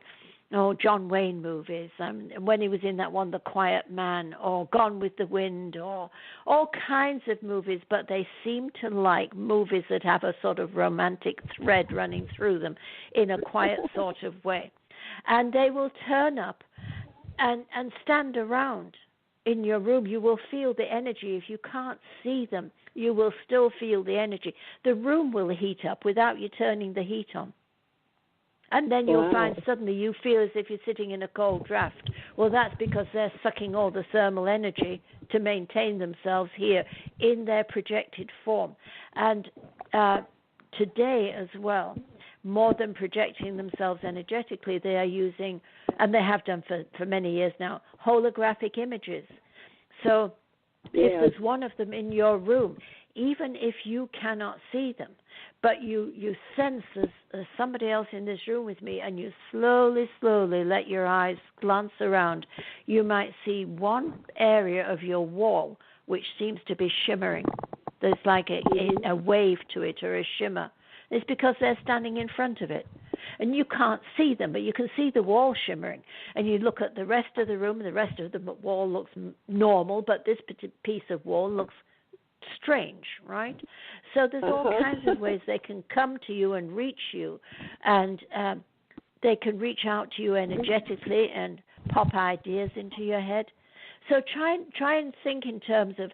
Speaker 2: John Wayne movies, when he was in that one, The Quiet Man, or Gone with the Wind, or all kinds of movies, but they seem to like movies that have a sort of romantic thread running through them in a quiet sort of way. And they will turn up and stand around in your room. You will feel the energy. If you can't see them, you will still feel the energy. The room will heat up without you turning the heat on. And then you'll find suddenly you feel as if you're sitting in a cold draft. Well, that's because they're sucking all the thermal energy to maintain themselves here in their projected form. And today as well, more than projecting themselves energetically, they are using, and they have done for many years now, holographic images. So if there's one of them in your room, even if you cannot see them, but you sense there's somebody else in this room with me, and you slowly let your eyes glance around, you might see one area of your wall which seems to be shimmering. There's like a wave to it, or a shimmer. It's because they're standing in front of it. And you can't see them, but you can see the wall shimmering. And you look at the rest of the room, and the rest of the wall looks normal, but this piece of wall looks strange, right? So there's all kinds of ways they can come to you and reach you, and they can reach out to you energetically and pop ideas into your head. So try and think in terms of,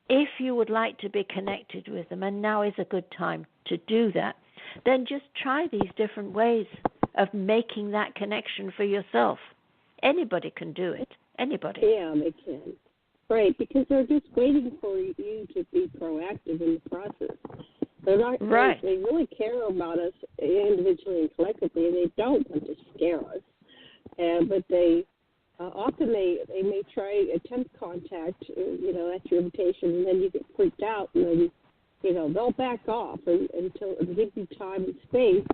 Speaker 2: if you would like to be connected with them, and now is a good time to do that, then just try these different ways of making that connection for yourself. Anybody can do it. Anybody.
Speaker 1: Yeah, they can. Right, because they're just waiting for you to be proactive in the process. They're not.
Speaker 2: Right.
Speaker 1: They really care about us individually and collectively, and they don't want to scare us. But they often they may try attempt contact, at your invitation, and then you get freaked out, and then they'll back off until give you time and space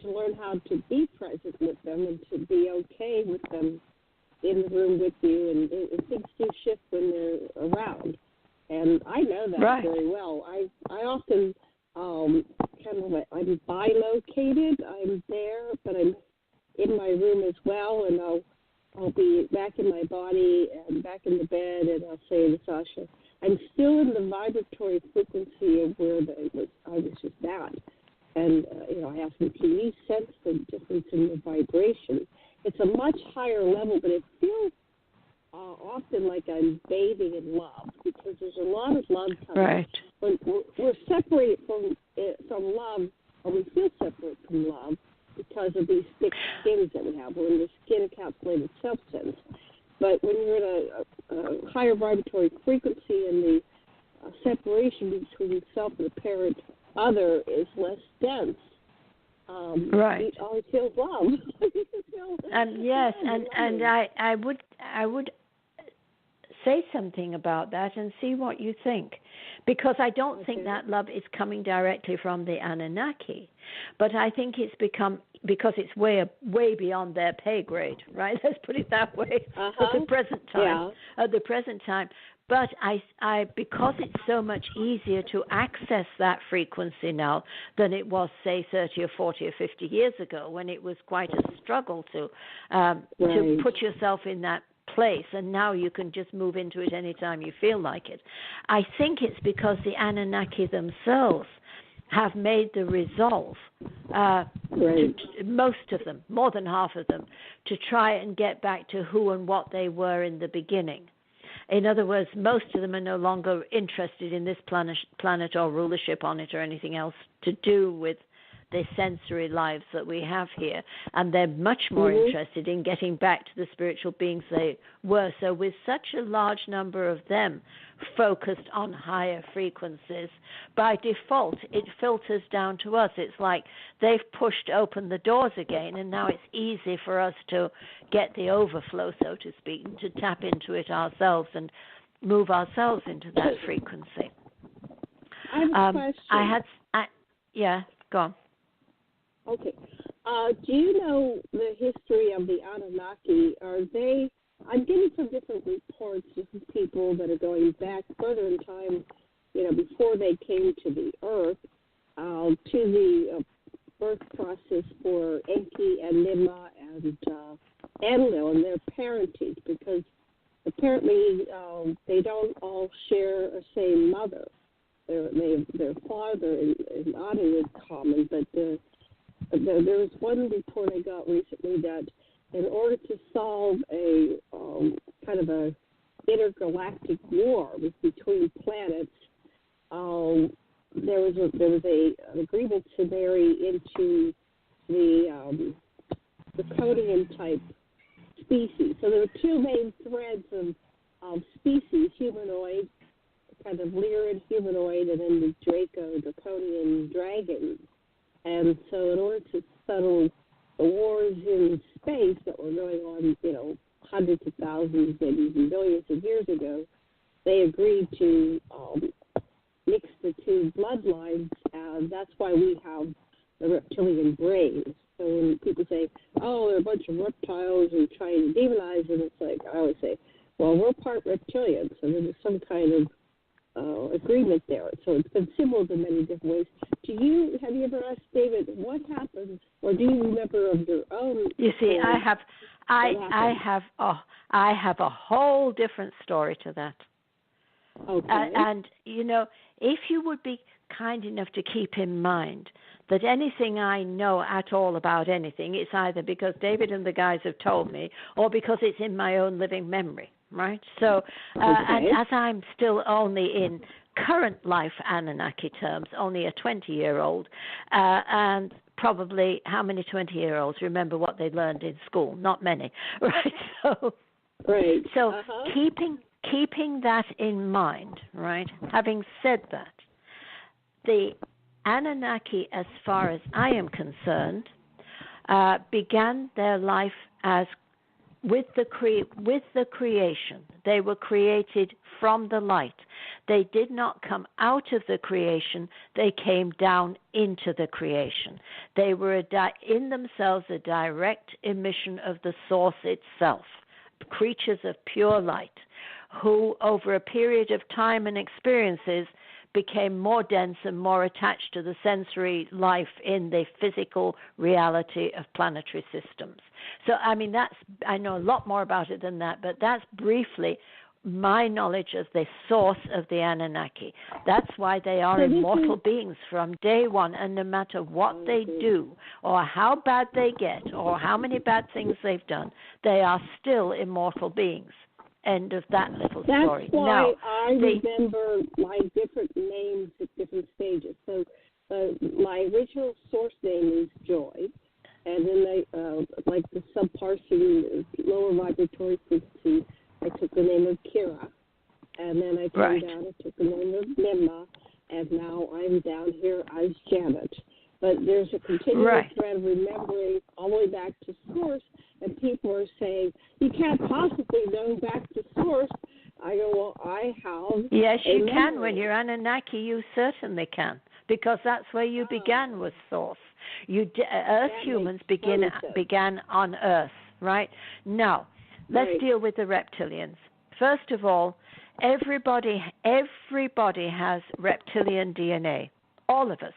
Speaker 1: to learn how to be present with them and to be okay with them in the room with you, and things do shift when they're around. And I know that very well. I often I'm bilocated. I'm there, but I'm in my room as well, and I'll be back in my body and back in the bed, and I'll say to Sasha, I'm still in the vibratory frequency of where I was just at. And, I ask them, can you sense the difference in the vibration? It's a much higher level, but it feels often like I'm bathing in love, because there's a lot of love coming.
Speaker 2: Right.
Speaker 1: When we're separated from love, or we feel separate from love because of these thick skins that we have. We're in the skin-encapsulated substance. But when you're in a higher vibratory frequency, and the separation between self and the parent other is less dense, it always feels love.
Speaker 2: Yes, and I would say something about that and see what you think, because I don't think that love is coming directly from the Anunnaki, but I think it's because it's way beyond their pay grade, right? Let's put it that way. At the present time. But I because it's so much easier to access that frequency now than it was, say, 30 or 40 or 50 years ago, when it was quite a struggle to put yourself in that place, and now you can just move into it anytime you feel like it. I think it's because the Anunnaki themselves have made the resolve, most of them, more than half of them, to try and get back to who and what they were in the beginning. In other words, most of them are no longer interested in this planet or rulership on it or anything else to do with the sensory lives that we have here, and they're much more interested in getting back to the spiritual beings they were. So with such a large number of them focused on higher frequencies, by default it filters down to us. It's like they've pushed open the doors again, and now it's easy for us to get the overflow, so to speak, and to tap into it ourselves and move ourselves into that frequency.
Speaker 1: I have a question.
Speaker 2: Go on.
Speaker 1: Okay. Do you know the history of the Anunnaki? I'm getting some different reports, different people that are going back further in time, before they came to the Earth, to the birth process for Enki and Nima and Enlil and their parentage, because apparently they don't all share a same mother. Their father is not in common, but there was one report I got recently that in order to solve a kind of a intergalactic war between planets, there was an agreement to marry into the Draconian type species. So there were two main threads of species: humanoid, kind of Lyran humanoid, and then the Draconian dragon. And so in order to settle the wars in space that were going on, hundreds of thousands, maybe even millions of years ago, they agreed to mix the two bloodlines, and that's why we have the reptilian brains. So when people say, oh, they're a bunch of reptiles and trying to demonize them, it's like, I always say, well, we're part reptilian, so there's some kind of agreement there. So it's been symboled in many different ways. Have you ever asked David what happened, or do you remember of your own?
Speaker 2: You see, I have a whole different story to that.
Speaker 1: Okay.
Speaker 2: And if you would be kind enough to keep in mind that anything I know at all about anything, it's either because David and the guys have told me, or because it's in my own living memory. Right? So, and as I'm still only in current life Anunnaki terms, only a 20-year-old, and probably how many 20-year-olds remember what they learned in school? Not many, right? So keeping keeping that in mind, right? Having said that, the Anunnaki, as far as I am concerned, began their life as with the creation. They were created from the light. They did not come out of the creation. They came down into the creation. They were in themselves a direct emission of the source itself, creatures of pure light, who over a period of time and experiences became more dense and more attached to the sensory life in the physical reality of planetary systems. So, I mean, I know a lot more about it than that, but that's briefly my knowledge of the source of the Anunnaki. That's why they are immortal beings from day one, and no matter what they do or how bad they get or how many bad things they've done, they are still immortal beings. End of that little story.
Speaker 1: That's why I remember my different names at different stages. So my original source name is Joy, and then like the subparsing lower vibratory frequency, I took the name of Kira, and then I came down and took the name of Nimma, and now I'm down here as Janet. But there's a continuous thread of remembering all the way back to source, and people are saying, you can't possibly know back to source. I go, well, I have.
Speaker 2: Yes, you can. When you're Anunnaki, you certainly can, because that's where you began with source. Earth humans began on Earth, right? Now, let's deal with the reptilians. First of all, everybody has reptilian DNA, all of us.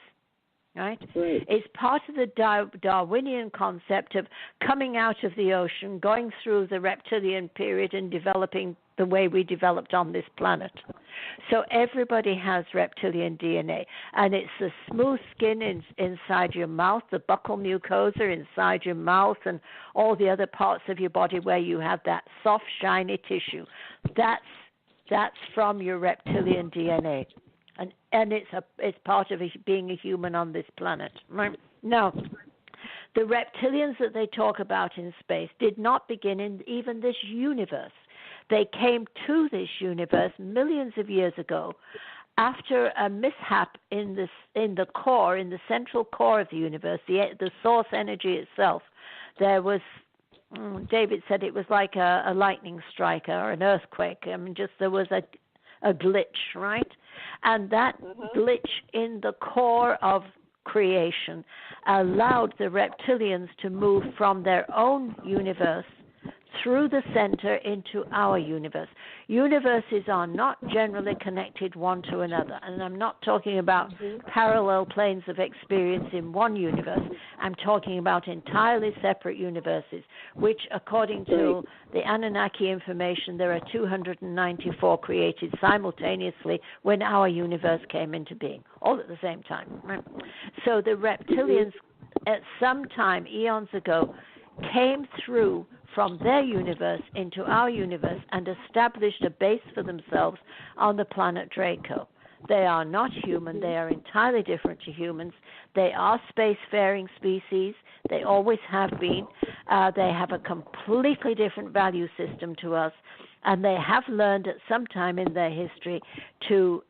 Speaker 2: Right? It's part of the Darwinian concept of coming out of the ocean, going through the reptilian period and developing the way we developed on this planet. So everybody has reptilian DNA, and it's the smooth skin inside your mouth, the buccal mucosa inside your mouth, and all the other parts of your body where you have that soft, shiny tissue. That's from your reptilian DNA. And it's part of being a human on this planet. Right? Now, the reptilians that they talk about in space did not begin in even this universe. They came to this universe millions of years ago after a mishap in the core, in the central core of the universe, the source energy itself. There was, David said it was like a lightning strike or an earthquake. I mean, there was a glitch, right? And that glitch in the core of creation allowed the reptilians to move from their own universe through the center into our universe. Universes are not generally connected one to another, and I'm not talking about parallel planes of experience in one universe. I'm talking about entirely separate universes, which, according to the Anunnaki information, there are 294 created simultaneously when our universe came into being, all at the same time. Right? So the reptilians, at some time, eons ago, came through from their universe into our universe and established a base for themselves on the planet Draco. They are not human. They are entirely different to humans. They are spacefaring species. They always have been. They have a completely different value system to us, and they have learned at some time in their history to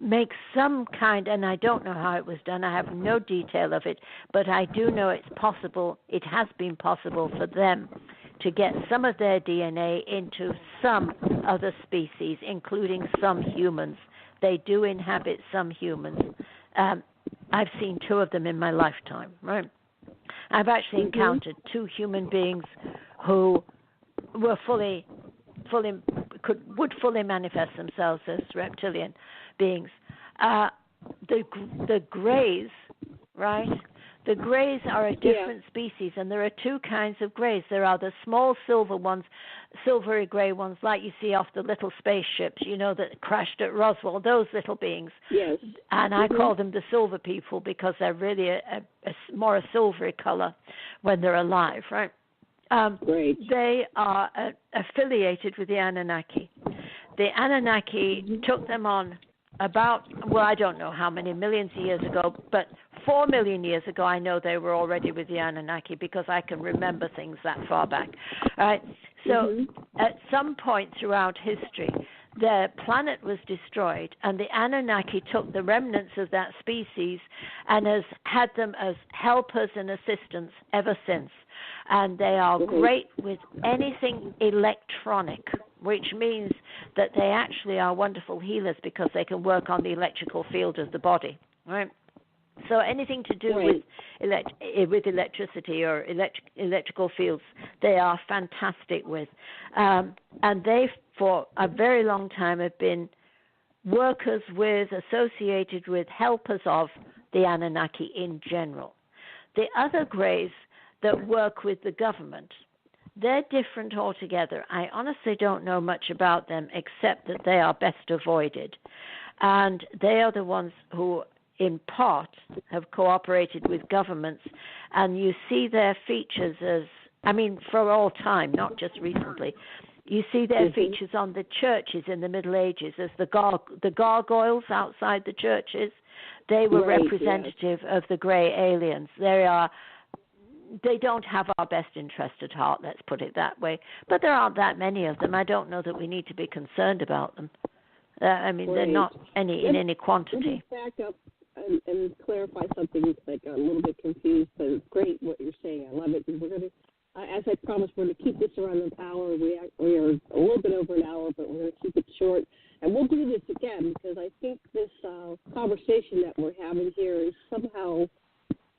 Speaker 2: make some kind, and I don't know how it was done, I have no detail of it, but I do know it's possible, it has been possible for them to get some of their DNA into some other species, including some humans. They do inhabit some humans. I've seen 2 of them in my lifetime, right? I've actually encountered 2 human beings who were would fully manifest themselves as reptilian beings. The Greys, right? The Greys are a different species, and there are 2 kinds of Greys. There are the small silver ones, silvery gray ones, like you see off the little spaceships, that crashed at Roswell, those little beings.
Speaker 1: Yes.
Speaker 2: And I call them the silver people because they're really more a silvery color when they're alive, right? They are affiliated with the Anunnaki. The Anunnaki took them on about, I don't know how many millions of years ago, but 4 million years ago, I know they were already with the Anunnaki because I can remember things that far back. Right? So at some point throughout history, the planet was destroyed, and the Anunnaki took the remnants of that species and has had them as helpers and assistants ever since. And they are great with anything electronic, which means that they actually are wonderful healers because they can work on the electrical field of the body, right? So anything to do with electricity or electrical fields, they are fantastic with. And they, for a very long time, have been workers with, associated with, helpers of the Anunnaki in general. The other Greys that work with the government, they're different altogether. I honestly don't know much about them except that they are best avoided. And they are the ones who, in part, have cooperated with governments, and you see their features as, I mean, for all time, not just recently. You see their features on the churches in the Middle Ages as the gargoyles outside the churches. They were representative of the grey aliens. They don't have our best interest at heart, let's put it that way. But there aren't that many of them. I don't know that we need to be concerned about them. I mean, they're not in any quantity.
Speaker 1: Let me back up and clarify something. Like, I'm a little bit confused, but it's great what you're saying. I love it. And we're going to, as I promised, we're going to keep this around an hour. We are a little bit over an hour, but we're going to keep it short. And we'll do this again because I think this conversation that we're having here is somehow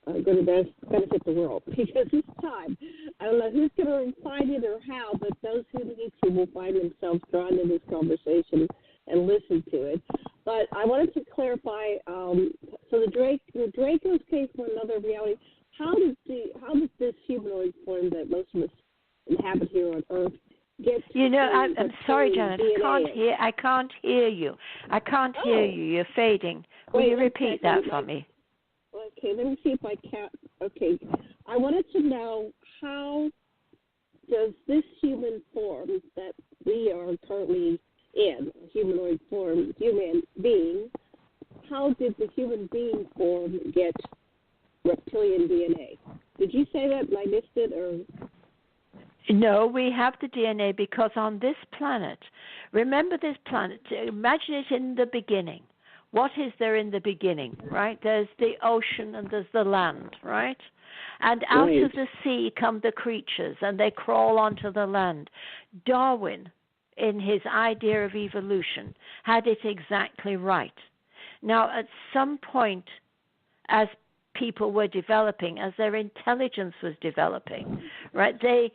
Speaker 1: going to benefit the world. Because this time, I don't know who's going to find it or how, but those who need to will find themselves drawn to this conversation and listen to it. But I wanted to clarify, so the Draco's case for another reality, how does this humanoid form that most of us inhabit here on Earth get to... You know,
Speaker 2: I'm sorry, Janet, I can't hear you. I can't hear you. You're fading. Will you repeat that for me?
Speaker 1: Okay, let me see if I can. Okay, I wanted to know, how does this human form that we are currently in, humanoid form, human being, how did the human being form get reptilian DNA? Did you say that and I missed it, or?
Speaker 2: No, we have the DNA because on this planet, remember this planet, imagine it in the beginning. What is there in the beginning, right? There's the ocean and there's the land, right? And out of the sea come the creatures and they crawl onto the land. Darwin, in his idea of evolution, had it exactly right. Now, at some point, as people were developing, as their intelligence was developing, right, they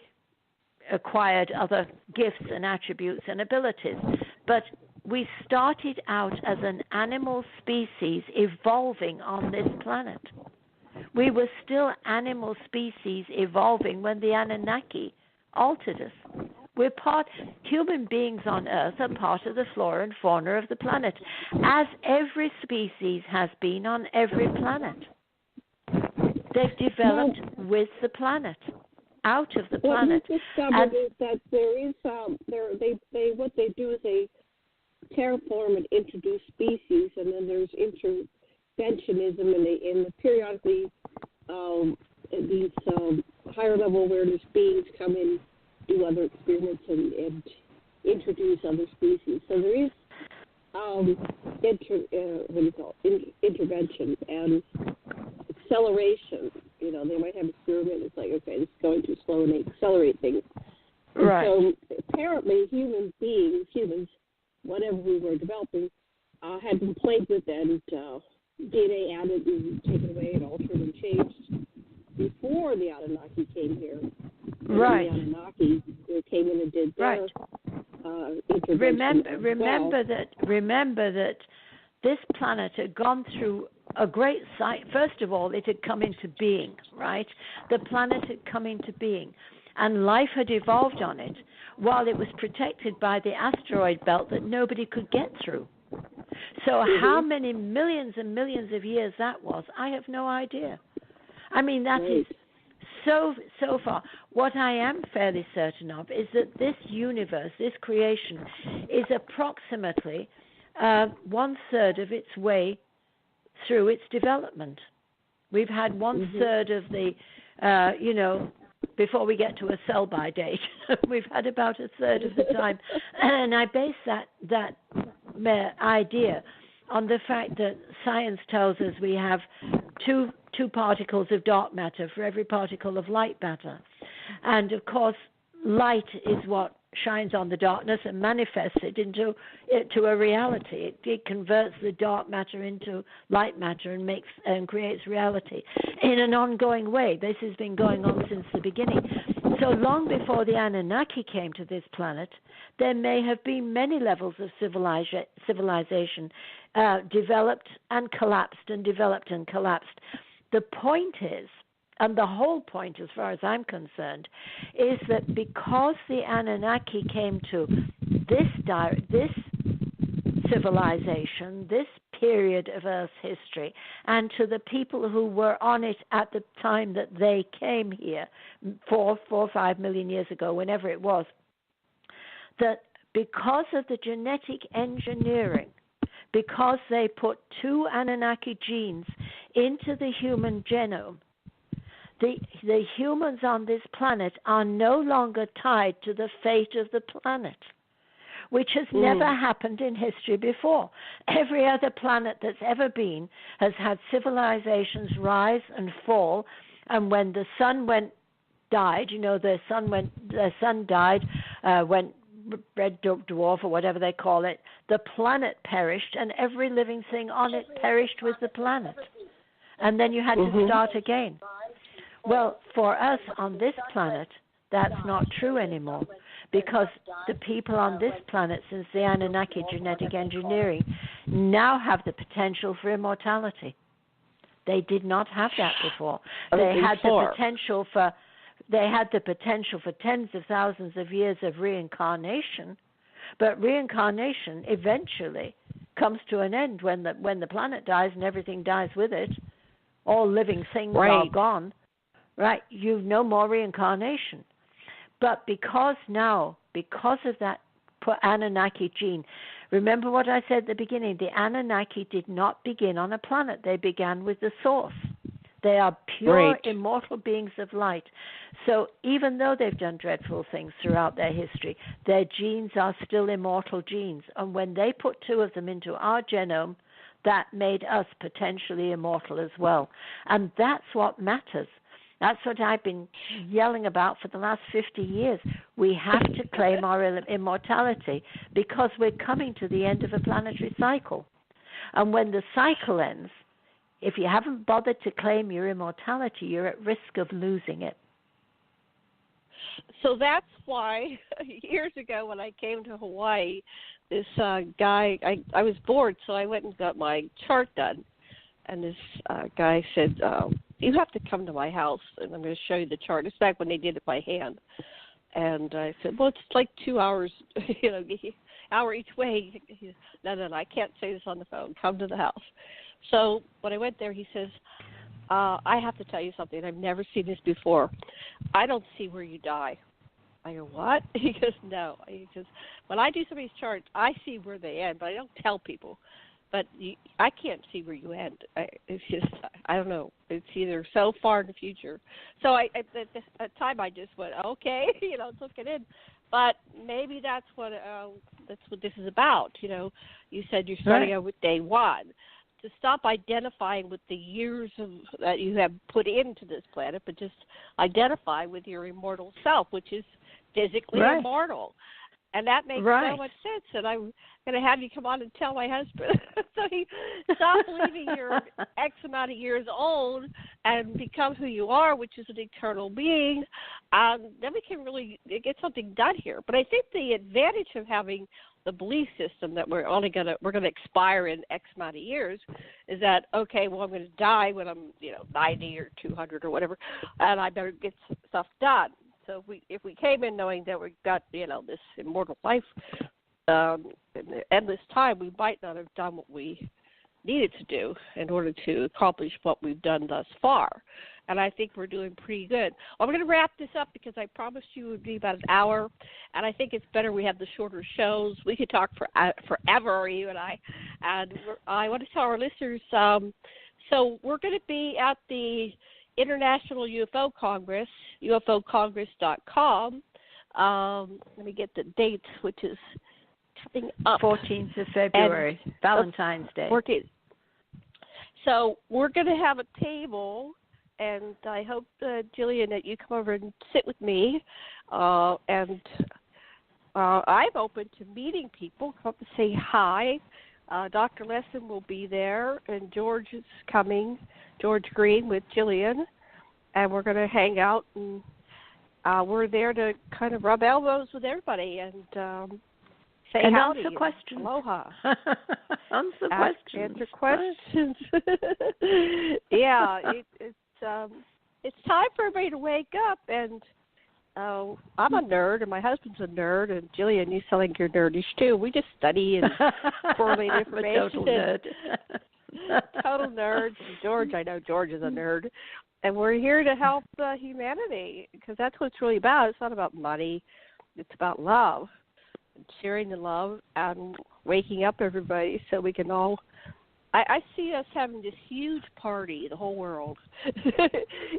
Speaker 2: acquired other gifts and attributes and abilities. But we started out as an animal species evolving on this planet. We were still animal species evolving when the Anunnaki altered us. Human beings on Earth are part of the flora and fauna of the planet, as every species has been on every planet. They've developed with the planet, out of the planet.
Speaker 1: What we've discovered is that there is, what they do is they terraform and introduce species, and then there's interventionism, and periodically these higher level awareness beings come in, do other experiments, and introduce other species. So there is intervention and acceleration. You know, they might have experiment. It's like, okay, this is going too slow, and they accelerate things.
Speaker 2: Right.
Speaker 1: And so apparently, humans, whatever we were developing, had been played with and DNA added and taken away and altered and changed before the Anunnaki came here.
Speaker 2: Right.
Speaker 1: The Anunnaki came in and did their intervention.
Speaker 2: Remember that this planet had gone through a great cycle. First of all, it had come into being, right? The planet had come into being, and life had evolved on it while it was protected by the asteroid belt that nobody could get through. So how many millions and millions of years that was, I have no idea. I mean, that is so far. What I am fairly certain of is that this universe, this creation, is approximately 1/3 of its way through its development. We've had 1/3 of the, before we get to a sell-by date. We've had about a third of the time. And I base that idea on the fact that science tells us we have two particles of dark matter for every particle of light matter. And, of course, light is what shines on the darkness and manifests it into a reality. It converts the dark matter into light matter and creates reality in an ongoing way. This has been going on since the beginning. So long before the Anunnaki came to this planet, there may have been many levels of civilization developed and collapsed and developed and collapsed. The point is, and the whole point, as far as I'm concerned, is that because the Anunnaki came to this civilization, this period of Earth's history, and to the people who were on it at the time that they came here, 4 or 5 million years ago, whenever it was, that because of the genetic engineering, because they put 2 Anunnaki genes into the human genome, the humans on this planet are no longer tied to the fate of the planet, which has never happened in history before. Every other planet that's ever been has had civilizations rise and fall, and when the sun died, their sun died, went red dwarf or whatever they call it, the planet perished, and every living thing on it perished with the planet. And then you had to start again. Well, for us on this planet, that's not true anymore, because the people on this planet, since the Anunnaki genetic engineering, now have the potential for immortality. They did not have that before. They had the potential for tens of thousands of years of reincarnation, but reincarnation eventually comes to an end when the planet dies and everything dies with it. All living things are gone. Right, you've no more reincarnation. But because of that Anunnaki gene, remember what I said at the beginning, the Anunnaki did not begin on a planet. They began with the source. They are pure, immortal beings of light. So even though they've done dreadful things throughout their history, their genes are still immortal genes. And when they put 2 of them into our genome, that made us potentially immortal as well. And that's what matters. That's what I've been yelling about for the last 50 years. We have to claim our immortality because we're coming to the end of a planetary cycle. And when the cycle ends, if you haven't bothered to claim your immortality, you're at risk of losing it.
Speaker 3: So that's why years ago when I came to Hawaii, this guy, I was bored, so I went and got my chart done. And this guy said, you have to come to my house, and I'm going to show you the chart. It's back when they did it by hand. And I said, well, it's like 2 hours, hour each way. No, I can't say this on the phone. Come to the house. So when I went there, he says, I have to tell you something. I've never seen this before. I don't see where you die. I go, what? He goes, no. He says, when I do somebody's charts, I see where they end, but I don't tell people. But I can't see where you end. It's just, I don't know. It's either so far in the future. So at the time I just went, okay, took it in. But maybe that's what this is about. You said you're starting out with day one. To stop identifying with the years that you have put into this planet, but just identify with your immortal self, which is physically immortal. And that makes so much sense. And I'm going to have you come on and tell my husband. So he stop believing you're X amount of years old and become who you are, which is an eternal being. Then we can really get something done here. But I think the advantage of having the belief system that we're going to expire in X amount of years is that, okay, well, I'm going to die when I'm 90 or 200 or whatever, and I better get stuff done. So if we came in knowing that we've got, this immortal life, endless time, we might not have done what we needed to do in order to accomplish what we've done thus far. And I think we're doing pretty good. I'm going to wrap this up because I promised you it would be about an hour, and I think it's better we have the shorter shows. We could talk forever, you and I. And I want to tell our listeners, so we're going to be at the International UFO Congress, ufocongress.com. Let me get the date, which is coming up.
Speaker 2: 14th of February, and Valentine's Day.
Speaker 3: 14th. So we're going to have a table, and I hope, Gillian, that you come over and sit with me. And I'm open to meeting people. Come up and say hi. Dr. Lessin will be there, and George is coming, George Green with Gillian, and we're going to hang out, and we're there to kind of rub elbows with everybody and say
Speaker 2: and
Speaker 3: howdy.
Speaker 2: Answer questions.
Speaker 3: Aloha.
Speaker 2: Answer questions.
Speaker 3: Answer questions. Yeah, it's time for everybody to wake up, and I'm a nerd, and my husband's a nerd, and Gillian, you sound like you're nerdish too. We just study and correlate information.
Speaker 2: I'm a total nerd.
Speaker 3: Total nerds. George, I know George is a nerd, and we're here to help humanity, because that's what it's really about. It's not about money. It's about love, and sharing the love, and waking up everybody so we can all. I see us having this huge party, the whole world,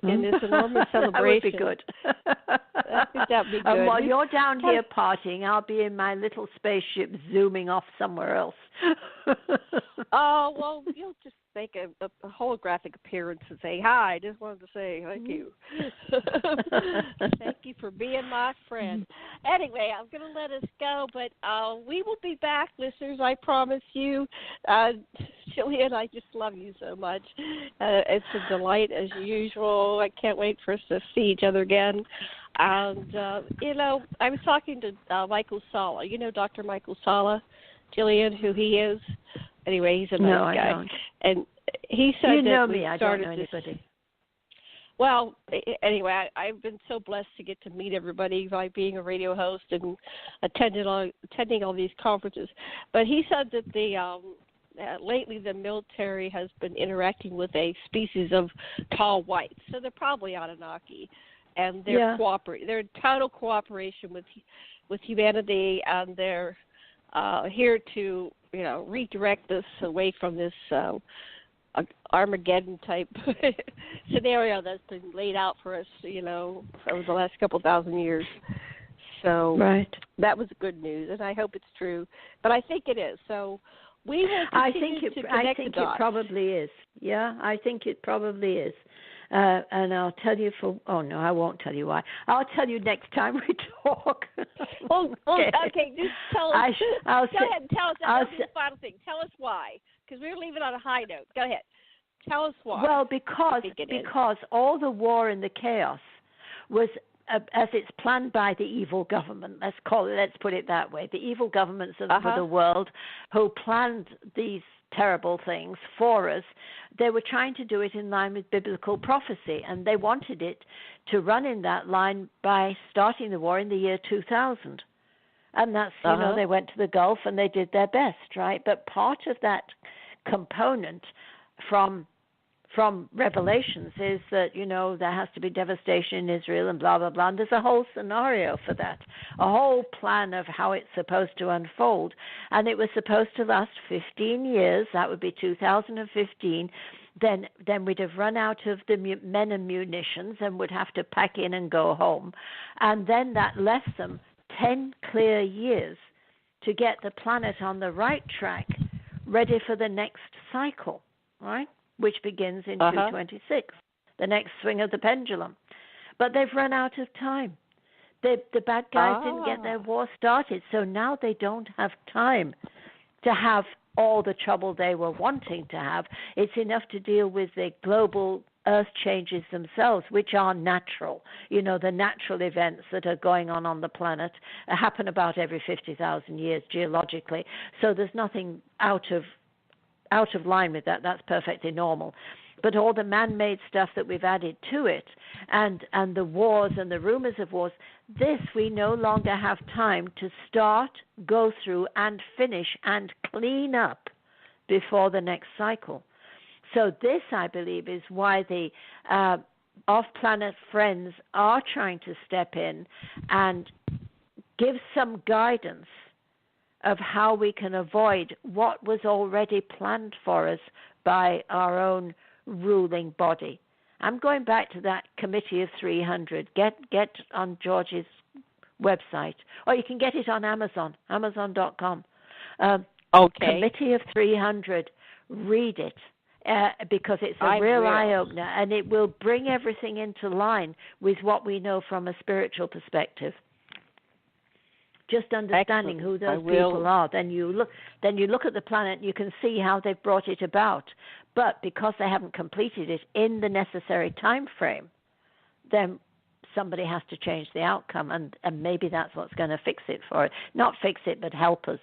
Speaker 3: in this enormous celebration.
Speaker 2: That would be good.
Speaker 3: I think that would be good.
Speaker 2: And while you're down here partying, I'll be in my little spaceship zooming off somewhere else.
Speaker 3: Oh, well, you'll just make a holographic appearance and say, hi, I just wanted to say thank you. Thank you for being my friend. Anyway, I'm going to let us go, but we will be back, listeners, I promise you. Gillian, I just love you so much. It's a delight as usual. I can't wait for us to see each other again. And, I was talking to Michael Sala. You know Dr. Michael Sala, Gillian, who he is? Anyway, he's a nice guy.
Speaker 2: I don't.
Speaker 3: And he said
Speaker 2: you know
Speaker 3: that
Speaker 2: me, I don't know anybody.
Speaker 3: Well, anyway, I've been so blessed to get to meet everybody by being a radio host and attending all these conferences. But he said that lately the military has been interacting with a species of tall whites, so they're probably Anunnaki, and they're They're in total cooperation with humanity, and they're here to redirect us away from this Armageddon type scenario that's been laid out for us, over the last couple thousand years. So that was good news, and I hope it's true. But I think it is. So we will continue to connect the dots.
Speaker 2: It probably is. Yeah, I think it probably is. And I'll tell you I won't tell you why. I'll tell you next time we talk.
Speaker 3: Okay, just tell us. Go ahead and tell us. That's the final thing. Tell us why, because we're leaving on a high note. Go ahead. Tell us why.
Speaker 2: Well, because all the war and the chaos was as it's planned by the evil government. Let's put it that way. The evil governments of the world who planned these terrible things for us, they were trying to do it in line with biblical prophecy, and they wanted it to run in that line by starting the war in the year 2000. And that's, they went to the Gulf and they did their best, right? But part of that component from Revelations is that, there has to be devastation in Israel and blah, blah, blah. And there's a whole scenario for that, a whole plan of how it's supposed to unfold. And it was supposed to last 15 years. That would be 2015. Then we'd have run out of the men and munitions and would have to pack in and go home. And then that left them 10 clear years to get the planet on the right track, ready for the next cycle, right? Which begins in 226, the next swing of the pendulum. But they've run out of time. The bad guys didn't get their war started, so now they don't have time to have all the trouble they were wanting to have. It's enough to deal with the global earth changes themselves, which are natural. The natural events that are going on the planet happen about every 50,000 years geologically. So there's nothing out of line with that. That's perfectly normal. But all the man-made stuff that we've added to it, and the wars and the rumors of wars, this we no longer have time to start, go through, and finish and clean up before the next cycle. So this, I believe, is why the off-planet friends are trying to step in and give some guidance of how we can avoid what was already planned for us by our own ruling body. I'm going back to that committee of 300. Get on George's website, or you can get it on Amazon, Amazon.com.
Speaker 3: Okay.
Speaker 2: Committee of 300. Read it because it's a real eye-opener, and it will bring everything into line with what we know from a spiritual perspective. Just understanding who those people are. Then you look at the planet, you can see how they've brought it about. But because they haven't completed it in the necessary time frame, then somebody has to change the outcome, and maybe that's what's going to fix it for it. Not fix it, but help us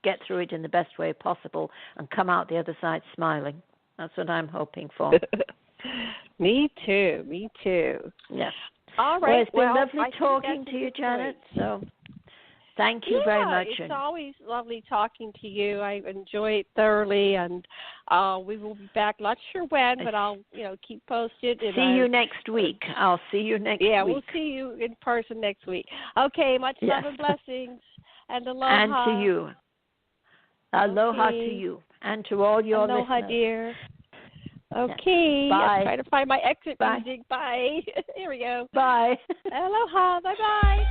Speaker 2: get through it in the best way possible and come out the other side smiling. That's what I'm hoping for.
Speaker 3: Me too.
Speaker 2: Yes.
Speaker 3: All right.
Speaker 2: Well, it's been lovely talking to you, Janet. So thank you very much.
Speaker 3: It's always lovely talking to you. I enjoy it thoroughly, and we will be back. Not sure when, but I'll keep posted.
Speaker 2: See you next week. I'll see you next week.
Speaker 3: Yeah, we'll see you in person next week. Okay, much love and blessings, and aloha.
Speaker 2: And to you. Aloha to you, and to all your listeners.
Speaker 3: Aloha, dear. Okay.
Speaker 2: Bye.
Speaker 3: I'm trying to find my exit music. Bye. Here we go.
Speaker 2: Bye.
Speaker 3: Aloha. Bye-bye.